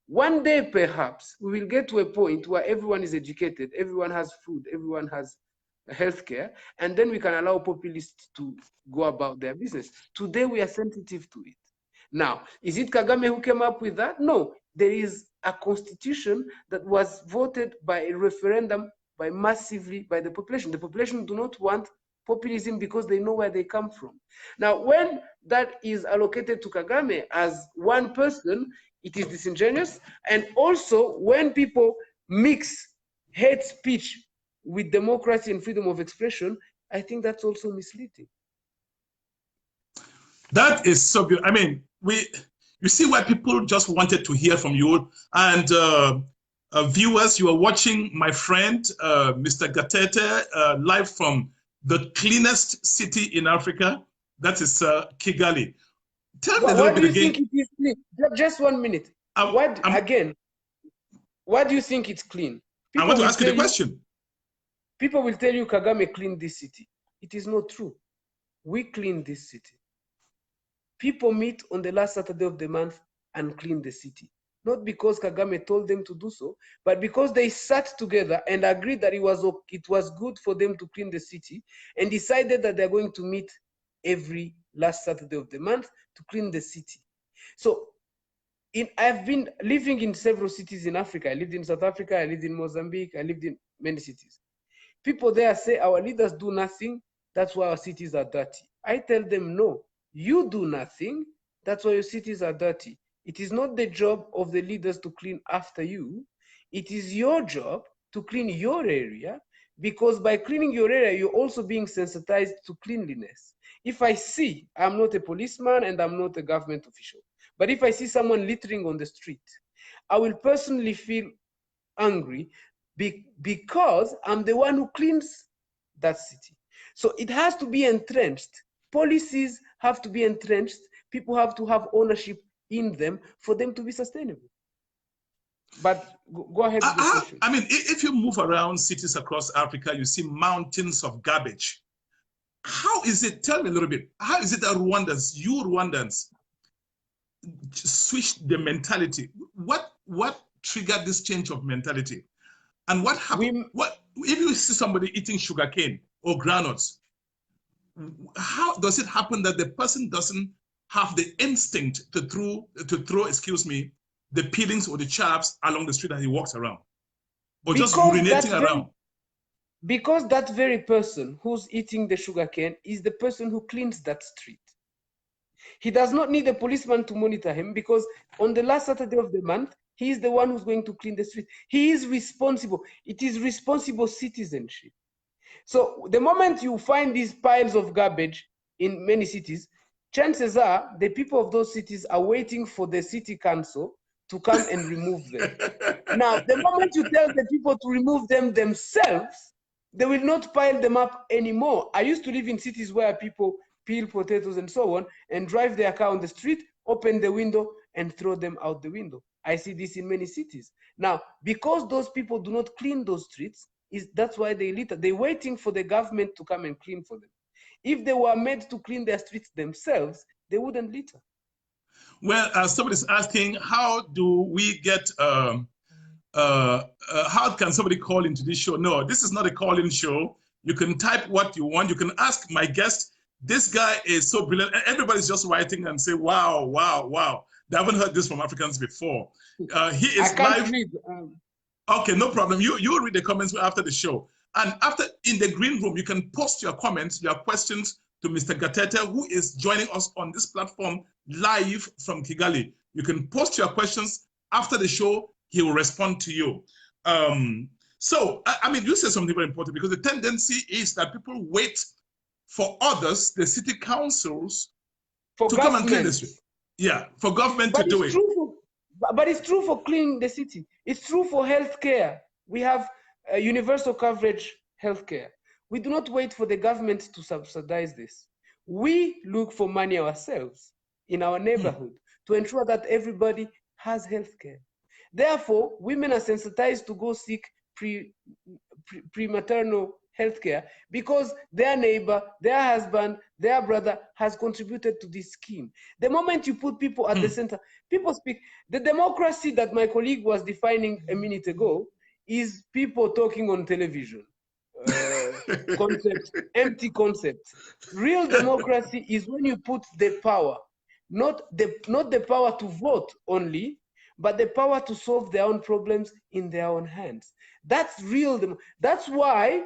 One day, perhaps, we will get to a point where everyone is educated, everyone has food, everyone has healthcare, and then we can allow populists to go about their business. Today, we are sensitive to it. Now, is it Kagame who came up with that? No, there is a constitution that was voted by a referendum massively by the population. The population do not want populism because they know where they come from. Now, when that is allocated to Kagame as one person, it is disingenuous. And also, when people mix hate speech with democracy and freedom of expression, I think that's also misleading. That is so good. I mean, you see why people just wanted to hear from you. And viewers, you are watching my friend, Mr. Gatete, live from the cleanest city in Africa. That is Kigali. Tell me a little bit again. What do you think it is clean? Just 1 minute. What do you think it's clean? I want to ask you the question. People will tell you Kagame cleaned this city. It is not true. We cleaned this city. People meet on the last Saturday of the month and clean the city. Not because Kagame told them to do so, but because they sat together and agreed that it was good for them to clean the city and decided that they're going to meet every last Saturday of the month to clean the city. So I've been living in several cities in Africa. I lived in South Africa, I lived in Mozambique, I lived in many cities. People there say our leaders do nothing, that's why our cities are dirty. I tell them, no, you do nothing, that's why your cities are dirty. It is not the job of the leaders to clean after you. It is your job to clean your area, because by cleaning your area, you're also being sensitized to cleanliness. If I see, I'm not a policeman and I'm not a government official, but if I see someone littering on the street, I will personally feel angry because I'm the one who cleans that city. So it has to be entrenched. Policies have to be entrenched. People have to have ownership in them for them to be sustainable. But go ahead with the question. I mean, if you move around cities across Africa, you see mountains of garbage. How is it, tell me a little bit, how is it that you Rwandans, switched the mentality? What triggered this change of mentality? And what happened? If you see somebody eating sugarcane or groundnuts, how does it happen that the person doesn't have the instinct to throw, excuse me, the peelings or the chaps along the street as he walks around, or just urinating around? Because that very person who's eating the sugarcane is the person who cleans that street. He does not need a policeman to monitor him, because on the last Saturday of the month, he is the one who's going to clean the street. He is responsible. It is responsible citizenship. So the moment you find these piles of garbage in many cities, chances are the people of those cities are waiting for the city council to come and remove them. Now, the moment you tell the people to remove them themselves, they will not pile them up anymore. I used to live in cities where people peel potatoes and so on, and drive their car on the street, open the window, and throw them out the window. I see this in many cities. Now, because those people do not clean those streets, that's why they litter. They're waiting for the government to come and clean for them. If they were made to clean their streets themselves, they wouldn't litter. Well, somebody's asking, how do we get how can somebody call into this show? No, this is not a call-in show. You can type what you want. You can ask my guest. This guy is so brilliant. Everybody's just writing and say, wow, wow, wow. They haven't heard this from Africans before. He is I can't live. read. Okay, no problem. You read the comments after the show. And after, in the green room, you can post your comments, your questions to Mr. Gatete, who is joining us on this platform live from Kigali. You can post your questions after the show. He will respond to you. So, I mean, you said something very important, because the tendency is that people wait for others, the city councils, For to come and clean the government. street. Yeah, for government But to do it's it. true but it's true for cleaning the city. It's true for healthcare. We have universal coverage healthcare. We do not wait for the government to subsidize this. We look for money ourselves in our neighborhood to ensure that everybody has healthcare. Therefore, women are sensitized to go seek prematernal healthcare because their neighbor, their husband, their brother has contributed to this scheme. The moment you put people at the center, people speak. The democracy that my colleague was defining a minute ago is people talking on television. Concepts, empty concepts. Real democracy is when you put the power, not the power to vote only, but the power to solve their own problems in their own hands. That's real. That's why,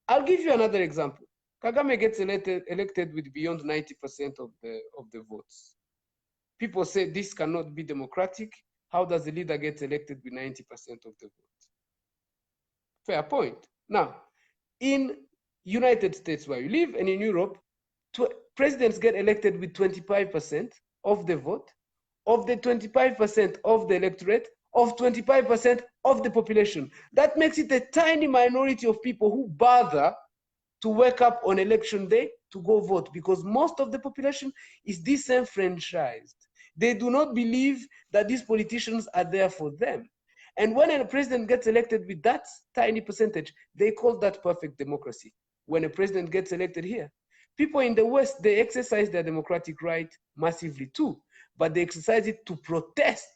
I'll give you another example. Kagame gets elected with beyond 90% of the votes. People say this cannot be democratic. How does the leader get elected with 90% of the vote? Fair point. Now, in United States where you live and in Europe, presidents get elected with 25% of the vote, of the 25% of the electorate, of 25% of the population. That makes it a tiny minority of people who bother to wake up on election day to go vote, because most of the population is disenfranchised. They do not believe that these politicians are there for them. And when a president gets elected with that tiny percentage, they call that perfect democracy. When a president gets elected here, people in the West, they exercise their democratic right massively too, but they exercise it to protest,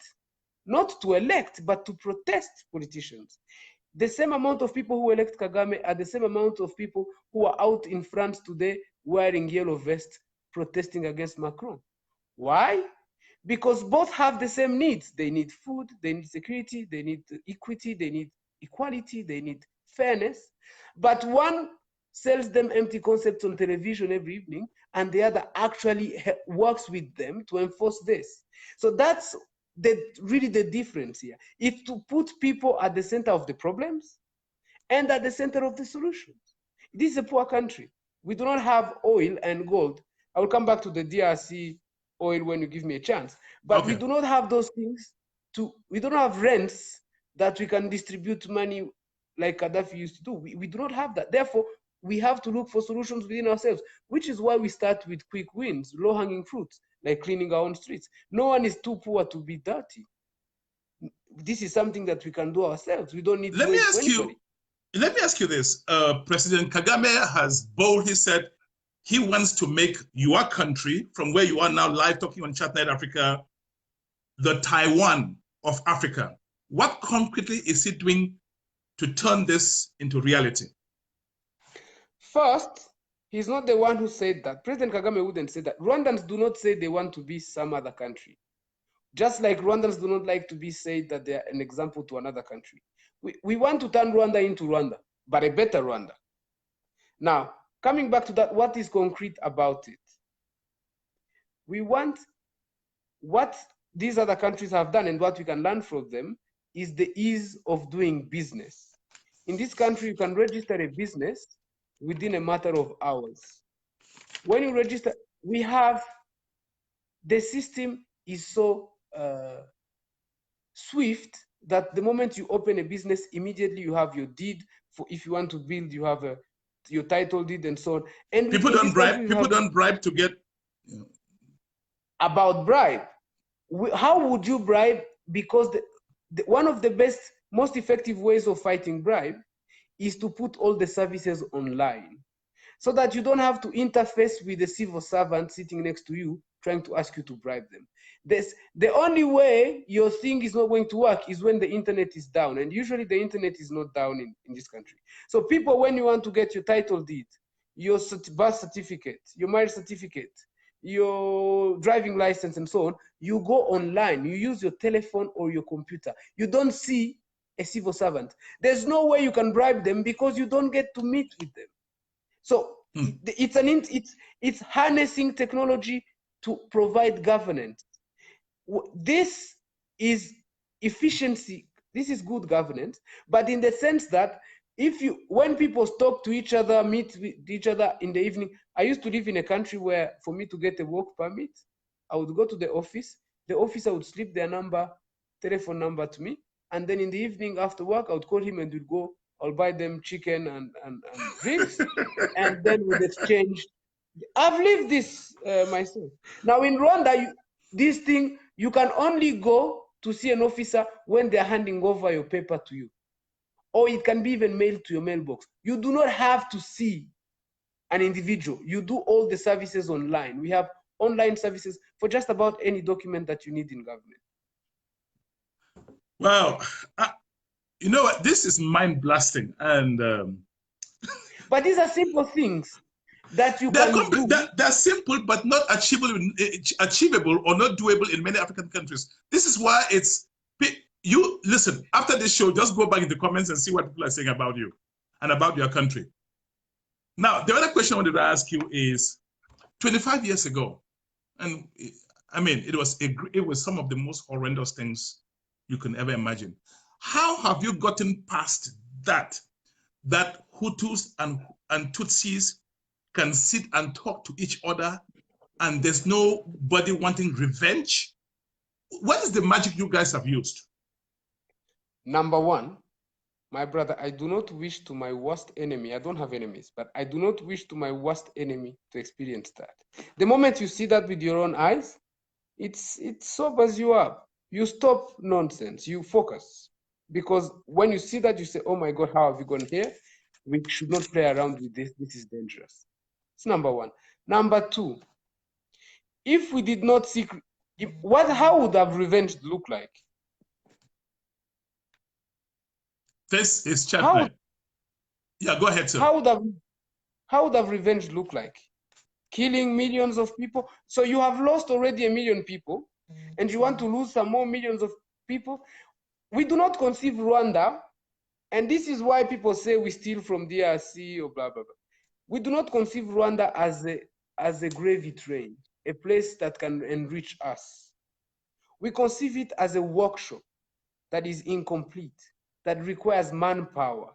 not to elect, but to protest politicians. The same amount of people who elect Kagame are the same amount of people who are out in France today wearing yellow vests protesting against Macron. Why? Because both have the same needs. They need food, they need security, they need equity, they need equality, they need fairness. But one sells them empty concepts on television every evening, and the other actually works with them to enforce this. So that's really the difference here. It's to put people at the center of the problems and at the center of the solutions. This is a poor country. We do not have oil and gold. I will come back to the DRC oil when you give me a chance. But we do not have those things. We don't have rents that we can distribute money like Gaddafi used to do. We do not have that. Therefore, we have to look for solutions within ourselves, which is why we start with quick wins, low-hanging fruits, like cleaning our own streets. No one is too poor to be dirty. This is something that we can do ourselves. We don't need to wait for anybody. Let me ask you this. President Kagame has boldly said he wants to make your country, from where you are now live talking on Chat Night Africa, the Taiwan of Africa. What concretely is he doing to turn this into reality? First, he's not the one who said that. President Kagame wouldn't say that. Rwandans do not say they want to be some other country. Just like Rwandans do not like to be said that they are an example to another country. We want to turn Rwanda into Rwanda, but a better Rwanda. Now, coming back to that, what is concrete about it? We want what these other countries have done, and what we can learn from them is the ease of doing business. In this country, you can register a business within a matter of hours. When you register, the system is so swift that the moment you open a business, immediately you have your deed. For if you want to build, you have your title deed and so on. And people don't bribe. People don't bribe to get. About bribe, how would you bribe? Because one of the best, most effective ways of fighting bribe is to put all the services online, so that you don't have to interface with the civil servant sitting next to you trying to ask you to bribe them. The only way your thing is not going to work is when the internet is down, and usually the internet is not down in this country. So people, when you want to get your title deed, your birth certificate, your marriage certificate, your driving license, and so on, you go online, you use your telephone or your computer. You don't see a civil servant. There's no way you can bribe them because you don't get to meet with them. So it's harnessing technology to provide governance. This is efficiency. This is good governance, but in the sense that when people talk to each other, meet with each other in the evening. I used to live in a country where for me to get a work permit, I would go to the officer would slip their telephone number to me, and then in the evening after work, I would call him and we'd go, I'll buy them chicken and drinks, and then we'd exchange. I've lived this myself. Now in Rwanda, this thing, you can only go to see an officer when they're handing over your paper to you, or it can be even mailed to your mailbox. You do not have to see an individual. You do all the services online. We have online services for just about any document that you need in government. Well, you know what? This is mind blasting, and but these are simple things that you can do. They're simple, but not achievable or not doable in many African countries. This is why you listen. After this show, just go back in the comments and see what people are saying about you and about your country. Now, the other question I wanted to ask you is, 25 years ago, and I mean, it was some of the most horrendous things you can ever imagine. How have you gotten past that Hutus and Tutsis can sit and talk to each other and there's nobody wanting revenge? What is the magic you guys have used? Number one, my brother, I do not wish to my worst enemy, I don't have enemies, but I do not wish to my worst enemy to experience that. The moment you see that with your own eyes, it sobers you up. You stop nonsense, you focus. Because when you see that, you say, oh my God, how have you gone here? We should not play around with this. This is dangerous. It's number one. Number two, if we did not seek, how would have revenge look like? This is Chapman. Yeah, go ahead, sir. How would have revenge look like? Killing millions of people? So you have lost already 1 million people, and you want to lose some more millions of people? We do not conceive Rwanda, and this is why people say we steal from DRC or blah, blah, blah. We do not conceive Rwanda as a gravy train, a place that can enrich us. We conceive it as a workshop that is incomplete, that requires manpower,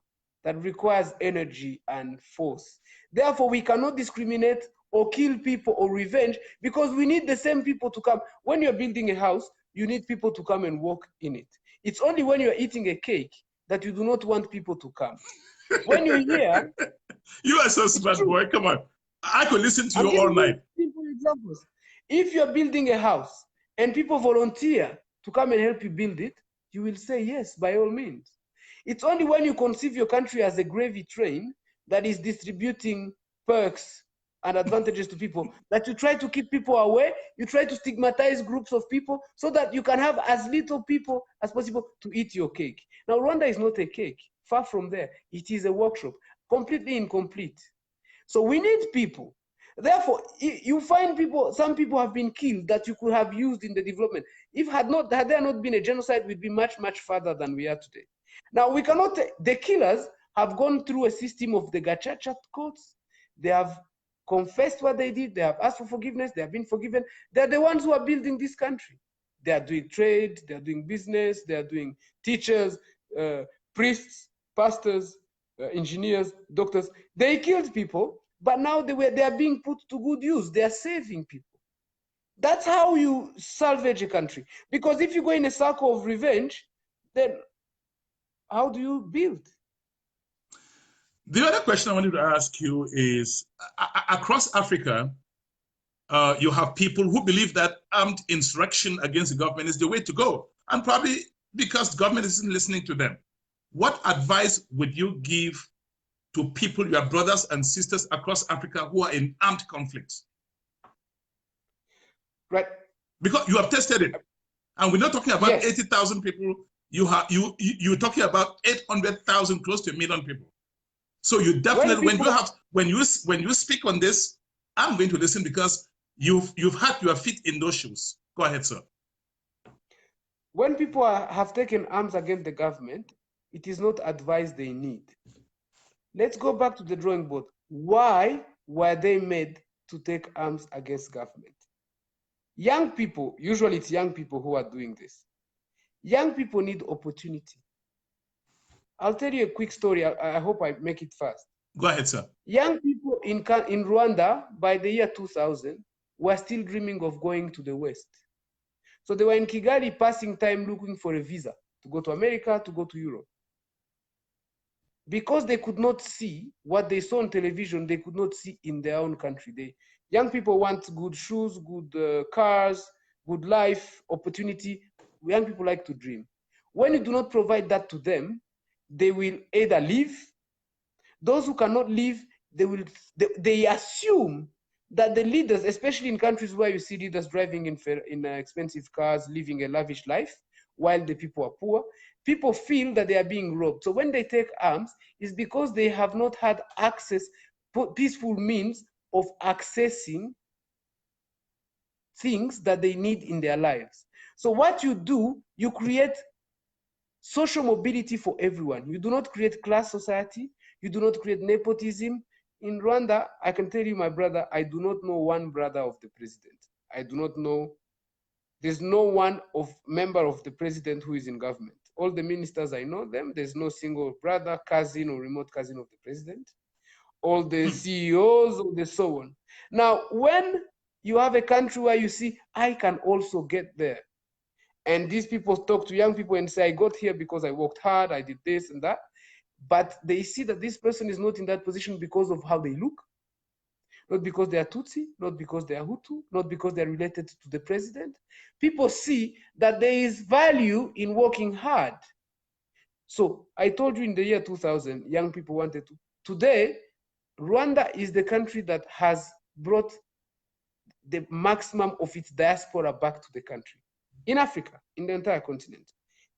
that requires energy and force. Therefore, we cannot discriminate or kill people or revenge because we need the same people to come. When you're building a house, you need people to come and work in it. It's only when you're eating a cake that you do not want people to come. When you're here... You are so smart, boy. Come on. I could listen to you all night. Simple examples. If you're building a house and people volunteer to come and help you build it, you will say yes, by all means. It's only when you conceive your country as a gravy train that is distributing perks and advantages to people that you try to keep people away, you try to stigmatize groups of people so that you can have as little people as possible to eat your cake. Now, Rwanda is not a cake. Far from there. It is a workshop, completely incomplete. So we need people. Therefore, you find people, some people have been killed that you could have used in the development. Had there not been a genocide, we'd be much, much further than we are today. Now, we cannot, the killers have gone through a system of the Gacaca courts. They have confessed what they did. They have asked for forgiveness. They have been forgiven. They're the ones who are building this country. They are doing trade. They are doing business. They are doing teachers, priests, pastors, engineers, doctors. They killed people, but now they are being put to good use. They are saving people. That's how you salvage a country. Because if you go in a circle of revenge, then how do you build? The other question I wanted to ask you is, across Africa, you have people who believe that armed insurrection against the government is the way to go, and probably because government isn't listening to them. What advice would you give to people, your brothers and sisters across Africa who are in armed conflicts? Right. Because you have tested it. And we're not talking about Yes. 80,000 people. You're talking about 800,000, close to 1 million people. So you definitely, when you speak on this, I'm going to listen because you've had your feet in those shoes. Go ahead, sir. When people have taken arms against the government, it is not advice they need. Let's go back to the drawing board. Why were they made to take arms against government? Young people, usually it's young people who are doing this. Young people need opportunity. I'll tell you a quick story. I hope I make it fast. Go ahead, sir. Young people in Rwanda by the year 2000 were still dreaming of going to the West. So they were in Kigali passing time looking for a visa to go to America, to go to Europe. Because they could not see what they saw on television, they could not see in their own country. Young people want good shoes, good cars, good life, opportunity. Young people like to dream. When you do not provide that to them, they will either leave. Those who cannot leave, they assume that the leaders, especially in countries where you see leaders driving in expensive cars, living a lavish life, while the people are poor, people feel that they are being robbed. So when they take arms, it's because they have not had access, peaceful means of accessing things that they need in their lives. So what you do, you create social mobility for everyone. You do not create class society. You do not create nepotism. In Rwanda, I can tell you, my brother, I do not know one brother of the president. I do not know. There's no one member of the president who is in government. All the ministers, I know them. There's no single brother, cousin, or remote cousin of the president. All the CEOs, or the so on. Now, when you have a country where you see, I can also get there. And these people talk to young people and say, I got here because I worked hard, I did this and that. But they see that this person is not in that position because of how they look, not because they are Tutsi, not because they are Hutu, not because they are related to the president. People see that there is value in working hard. So I told you in the year 2000, young people wanted to. Today, Rwanda is the country that has brought the maximum of its diaspora back to the country. In Africa, in the entire continent.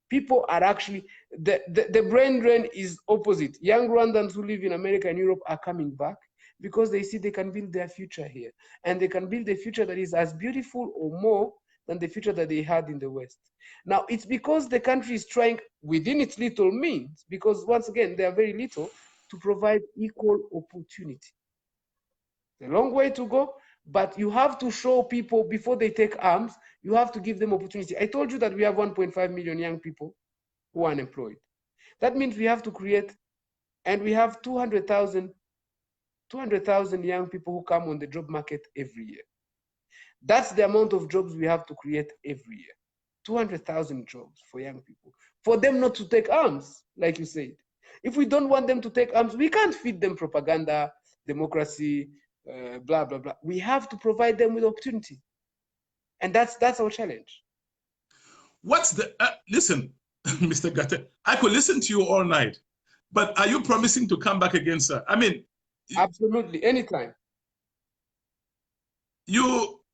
People are actually, the brain drain is opposite. Young Rwandans who live in America and Europe are coming back because they see they can build their future here. And they can build a future that is as beautiful or more than the future that they had in the West. Now, it's because the country is trying within its little means, because once again, they are very little, to provide equal opportunity. It's a long way to go, but you have to show people before they take arms, you have to give them opportunity. I told you that we have 1.5 million young people who are unemployed. That means we have to create, and we have 200,000 young people who come on the job market every year. That's the amount of jobs we have to create every year. 200,000 jobs for young people. For them not to take arms, like you said. If we don't want them to take arms, we can't feed them propaganda, democracy, blah, blah, blah. We have to provide them with opportunity. And that's our challenge. What's the, listen, Mr. Gatte, I could listen to you all night, but are you promising to come back again, sir? I mean. Absolutely, anytime.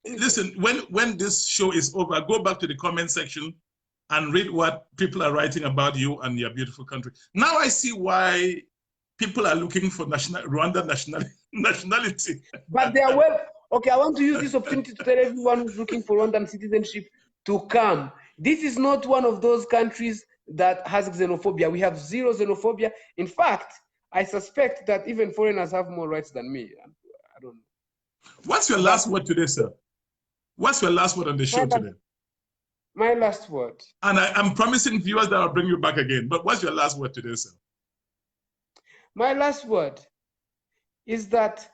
Listen, when this show is over, go back to the comment section and read what people are writing about you and your beautiful country. Now I see why people are looking for Rwanda nationality. But they are well. Okay, I want to use this opportunity to tell everyone who's looking for Rwandan citizenship to come. This is not one of those countries that has xenophobia. We have zero xenophobia. In fact, I suspect that even foreigners have more rights than me. I don't know. What's your last word today, sir? What's your last word on the show today? My last word. And I'm promising viewers that I'll bring you back again. But what's your last word today, sir? My last word is that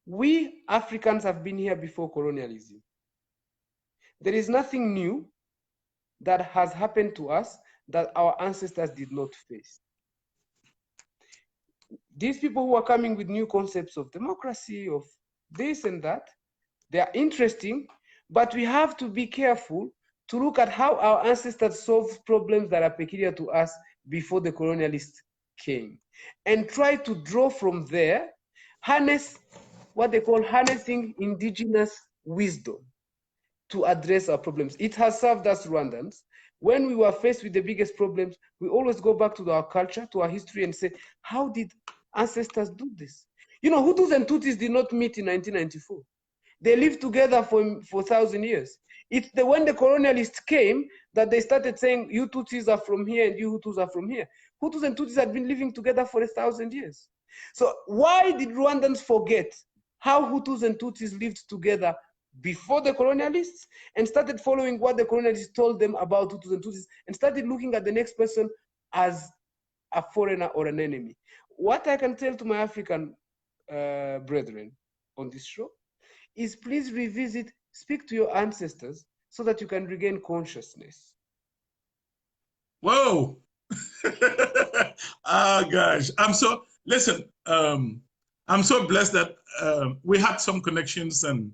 we Africans have been here before colonialism. There is nothing new that has happened to us that our ancestors did not face. These people who are coming with new concepts of democracy, of this and that, they are interesting, but we have to be careful to look at how our ancestors solved problems that are peculiar to us before the colonialists came, and try to draw from there, harness what they call harnessing indigenous wisdom. to address our problems. It has served us Rwandans. When we were faced with the biggest problems, we always go back to our culture, to our history, and say, how did ancestors do this? You know, Hutus and Tutsis did not meet in 1994. They lived together for 1,000 years. It's when the colonialists came that they started saying, you Tutsis are from here and you Hutus are from here. Hutus and Tutsis had been living together for 1,000 years. So why did Rwandans forget how Hutus and Tutsis lived together before the colonialists and started following what the colonialists told them about Hutus and Tutsis and started looking at the next person as a foreigner or an enemy? What I can tell to my African brethren on this show is please revisit, speak to your ancestors so that you can regain consciousness. Whoa. Oh gosh. Listen, I'm so blessed that we had some connections and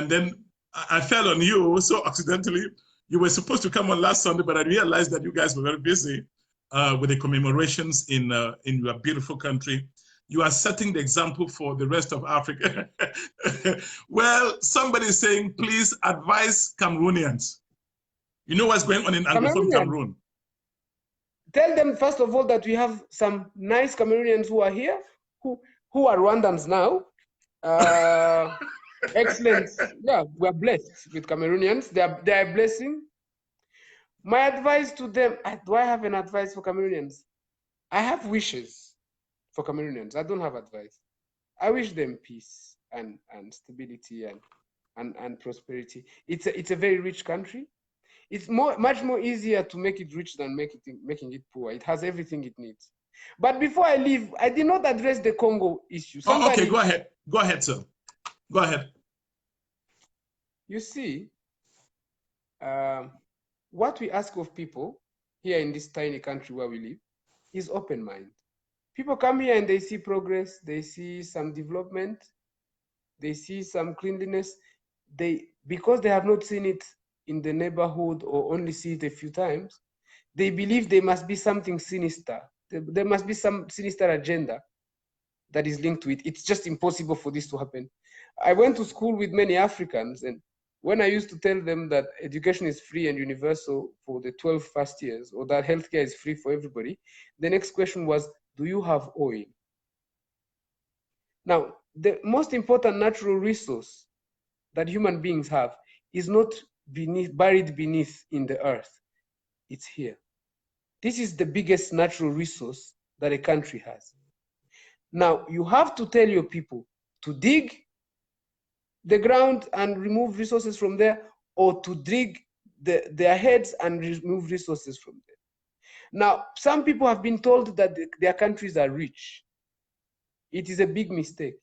then I fell on you so accidentally. You were supposed to come on last Sunday, but I realized that you guys were very busy with the commemorations in your beautiful country. You are setting the example for the rest of Africa. Well, somebody is saying, please advise Cameroonians. You know what's going on in Anglophone Cameroon? Tell them, first of all, that we have some nice Cameroonians who are here, who are Rwandans now. Excellent. Yeah, we are blessed with Cameroonians. They are a blessing. My advice to them, do I have an advice for Cameroonians? I have wishes for Cameroonians. I don't have advice. I wish them peace and stability and prosperity. It's a very rich country. It's much more easier to make it rich than making it poor. It has everything it needs. But before I leave, I did not address the Congo issue. Okay, go ahead. Go ahead, sir. Go ahead. You see, what we ask of people here in this tiny country where we live is open mind. People come here and they see progress, they see some development, they see some cleanliness. Because they have not seen it in the neighborhood or only see it a few times, they believe there must be something sinister. There must be some sinister agenda that is linked to it. It's just impossible for this to happen. I went to school with many Africans, and when I used to tell them that education is free and universal for the 12 first years, or that healthcare is free for everybody, the next question was, do you have oil? Now, the most important natural resource that human beings have is not buried beneath in the earth. It's here. This is the biggest natural resource that a country has. Now, you have to tell your people to dig the ground and remove resources from there, or to dig their heads and remove resources from there. Now, some people have been told that their countries are rich. It is a big mistake.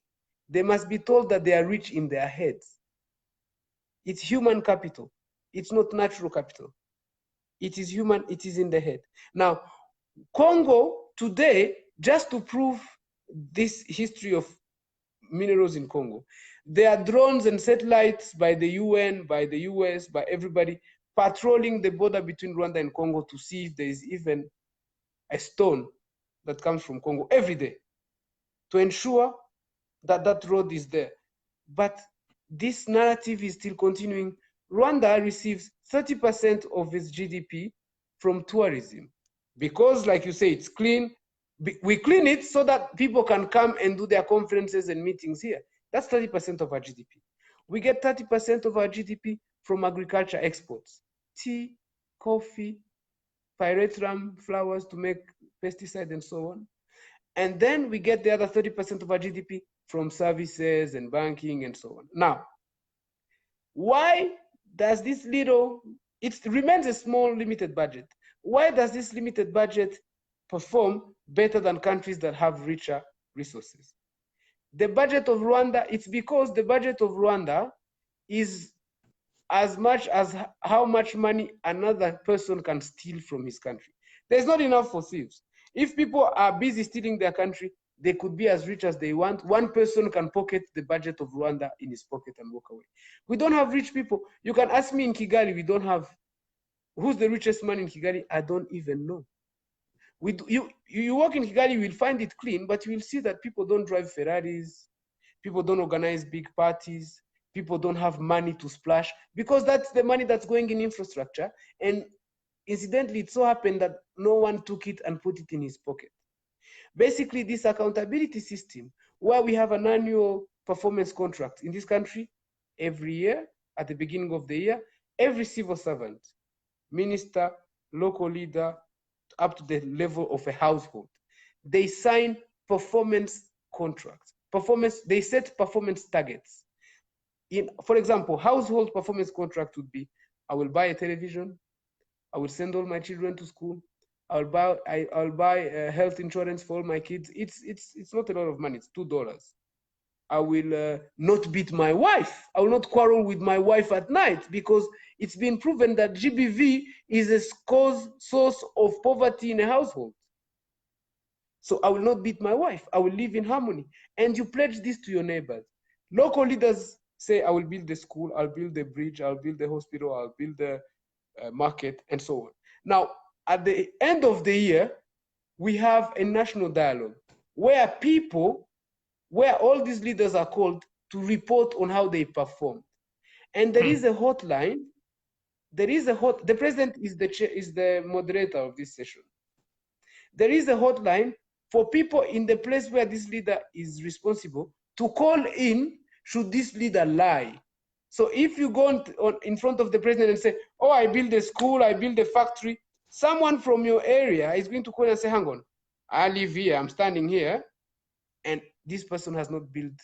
They must be told that they are rich in their heads. It's human capital. It's not natural capital. It is human, it is in the head. Now, Congo today, just to prove this history of minerals in Congo, there are drones and satellites by the UN, by the US, by everybody, patrolling the border between Rwanda and Congo to see if there is even a stone that comes from Congo every day, to ensure that that road is there. But this narrative is still continuing. Rwanda receives 30% of its GDP from tourism because, like you say, it's clean. We clean it so that people can come and do their conferences and meetings here. That's 30% of our GDP. We get 30% of our GDP from agriculture exports. Tea, coffee, pyrethrum, flowers to make pesticide and so on. And then we get the other 30% of our GDP from services and banking and so on. Now, why does this it remains a small limited budget. Why does this limited budget perform better than countries that have richer resources? The budget of Rwanda, it's because the budget of Rwanda is as much as how much money another person can steal from his country. There's not enough for thieves. If people are busy stealing their country, they could be as rich as they want. One person can pocket the budget of Rwanda in his pocket and walk away. We don't have rich people. You can ask me in Kigali, we don't have, who's the richest man in Kigali? I don't even know. You walk in Kigali, you will find it clean, but you will see that people don't drive Ferraris, people don't organize big parties, People don't have money to splash because that's the money that's going in infrastructure. And incidentally, it so happened that no one took it and put it in his pocket. Basically, this accountability system, where we have an annual performance contract in this country, every year, at the beginning of the year, every civil servant, minister, local leader, up to the level of a household, they sign performance contracts. They set performance targets. For example, household performance contract would be, I will buy a television, I will send all my children to school, I'll buy health insurance for all my kids. It's not a lot of money, it's $2. I will not beat my wife. I will not quarrel with my wife at night, because it's been proven that GBV is a source of poverty in a household. So I will not beat my wife. I will live in harmony. And you pledge this to your neighbors. Local leaders say, I will build the school, I'll build the bridge, I'll build the hospital, I'll build the market, and so on. Now, at the end of the year, we have a national dialogue where all these leaders are called to report on how they performed. And there is a hotline. The president is the moderator of this session. There is a hotline for people in the place where this leader is responsible to call in should this leader lie. So if you go in front of the president and say, oh, I build a school, I build a factory, someone from your area is going to call and say, hang on, I live here, I'm standing here, and this person has not built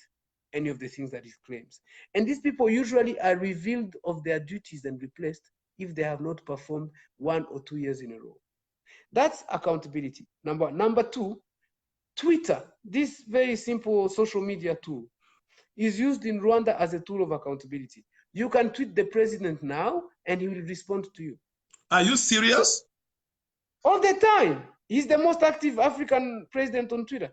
any of the things that he claims. And these people usually are revealed of their duties and replaced if they have not performed 1 or 2 years in a row. That's accountability. Number two, Twitter, this very simple social media tool, is used in Rwanda as a tool of accountability. You can tweet the president now and he will respond to you. Are you serious? All the time. He's the most active African president on Twitter.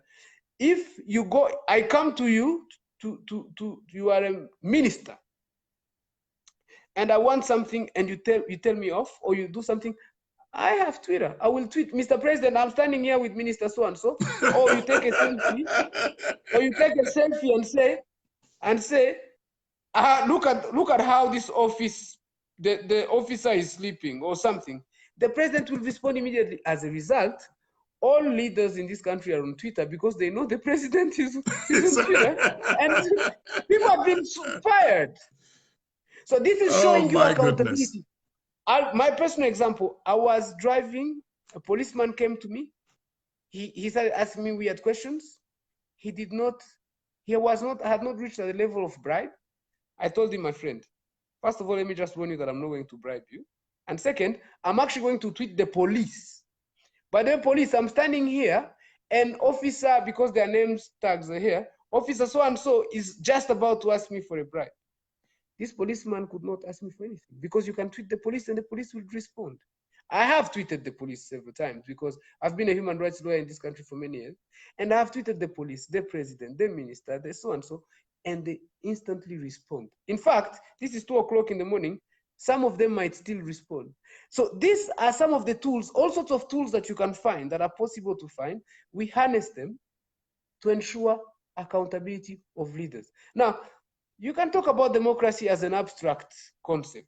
If you go, I come to you, you are a minister, and I want something, and you tell me off, or you do something, I have Twitter. I will tweet, Mr. President, I'm standing here with Minister so-and-so, or you take a selfie, and say, look at how this office, the officer is sleeping, or something. The president will respond immediately. As a result, all leaders in this country are on Twitter because they know the president is on Twitter, and people have been fired. So this is showing you accountability. My personal example, I was driving, a policeman came to me. He started asking me weird questions. He had not reached the level of bribe. I told him, my friend, first of all, let me just warn you that I'm not going to bribe you. And second, I'm actually going to tweet the police. But the police, I'm standing here, and officer, because their names tags are here, officer so-and-so is just about to ask me for a bribe. This policeman could not ask me for anything because you can tweet the police and the police will respond. I have tweeted the police several times because I've been a human rights lawyer in this country for many years. And I have tweeted the police, the president, the minister, the so-and-so, and they instantly respond. In fact, this is 2 o'clock in the morning. Some of them might still respond. So these are some of the tools, all sorts of tools that you can find that are possible to find. We harness them to ensure accountability of leaders. Now, you can talk about democracy as an abstract concept,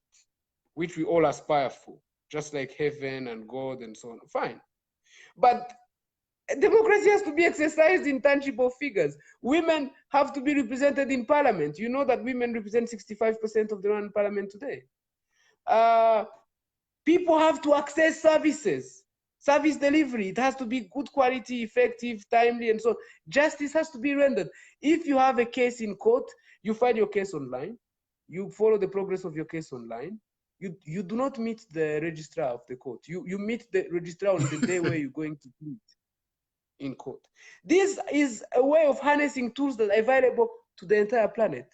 which we all aspire for, just like heaven and God and so on. Fine. But democracy has to be exercised in tangible figures. Women have to be represented in parliament. You know that women represent 65% of the Rwandan parliament today. People have to access services, service delivery. It has to be good quality, effective, timely, and so on. Justice has to be rendered. If you have a case in court, you file your case online. You follow the progress of your case online. You do not meet the registrar of the court. You meet the registrar on the day where you're going to plead in court. This is a way of harnessing tools that are available to the entire planet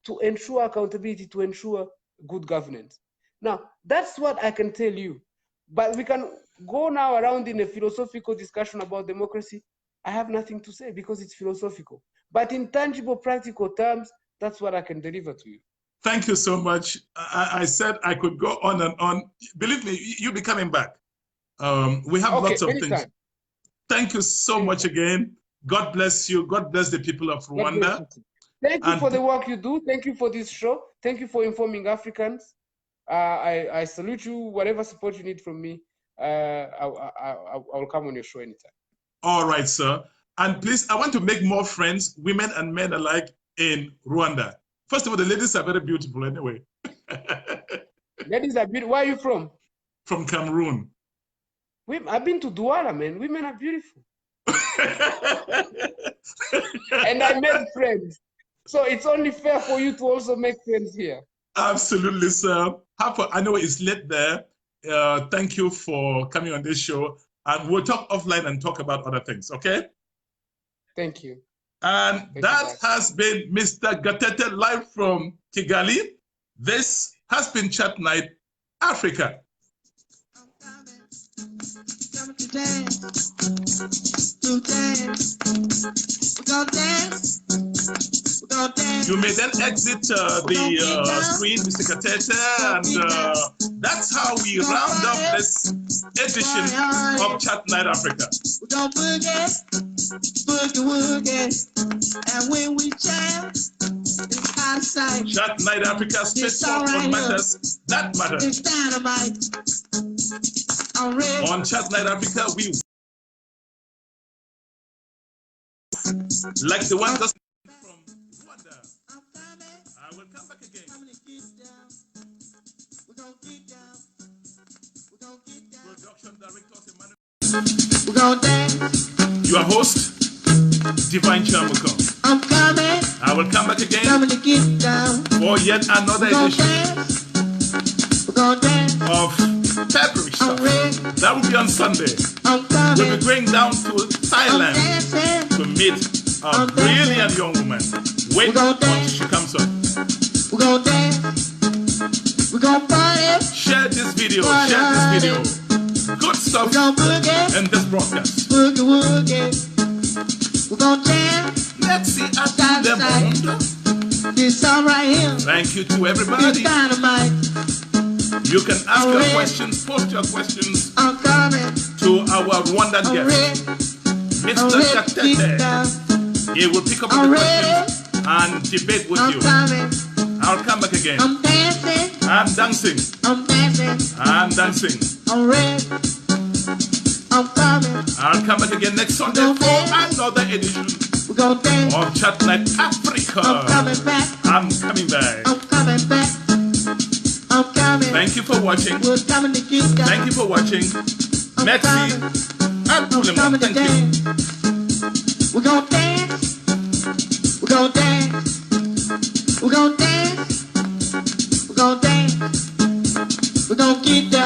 to ensure accountability, to ensure good governance. Now, that's what I can tell you. But we can go now around in a philosophical discussion about democracy. I have nothing to say because it's philosophical. But in tangible, practical terms, that's what I can deliver to you. Thank you so much. I said I could go on and on. Believe me, you'll be coming back. We have lots of things. Thank you so much again. God bless you. God bless the people of Rwanda. Thank you And for the work you do. Thank you for this show. Thank you for informing Africans. I salute you. Whatever support you need from me, I'll come on your show anytime. all right, sir. And please, I want to make more friends, women and men alike, in Rwanda. First of all, the ladies are very beautiful anyway. Ladies are beautiful. Where are you from? From Cameroon. I've been to Douala, man. Women are beautiful. And I made friends. So it's only fair for you to also make friends here. Absolutely, sir. I know it's late there. Thank you for coming on this show. And we'll talk offline and talk about other things, okay? Thank you. And Thank you, that guys. has been Mr. Gatete live from Kigali. This has been Chat Night Africa. To dance, to dance. We're gonna dance. We're gonna dance. You may then exit the screen, Mr. Gatete, and that's how we round up this edition of Chat Night Africa. We're gonna boogie, boogie, woogie. And when we jam, it's out of sight. Chat Night Africa, straight talk on matters that matter. It's dynamite. I'm ready. On Chat Night Africa, we like the one just from Rwanda. I'm coming. I will come back again. Coming to get down. We're gonna get down. We're gonna get down. Production Director Emmanuel. We're gonna dance. Your host, Divine Chamuko. I'm coming. I will come back again Coming to get down. for yet another We're gonna edition dance. We're gonna dance. of Peppery I'm Stuff. ready. That will be on Sunday. I'm We'll coming. be going down to I'm Thailand dancing. to meet a brilliant young woman. Wait We're gonna until dance. she comes up. We're gonna dance. We're gonna party. Share this video. Share this video. Good stuff We're gonna boogie. in this broadcast. Boogie woogie. We're gonna jam. Let's see at the monde. This song right here. Thank you to It's everybody. dynamite. You can ask your Alright. questions, post your questions I'm coming. to our Rwandan I'm guest, ready. I'm Mr. ready to get Katete. down. He will pick up I'm the ready. questions and debate with I'm you. coming. I'll come back again. I'm dancing. I'm dancing. I'm dancing. I'm dancing. I'm ready. I'm coming. I'll come back again next Sunday for another edition We're gonna dance. of Chat Night I'm Africa. coming back. I'm coming back. I'm coming back. I'm coming. Thank you for watching. We're coming to get down. Thank you for watching. I'm Merci. coming. À tout le I'm monde. coming to Thank you. dance. We're gonna dance. We're gonna dance. We're gonna dance. We're gonna dance. We're gonna get down.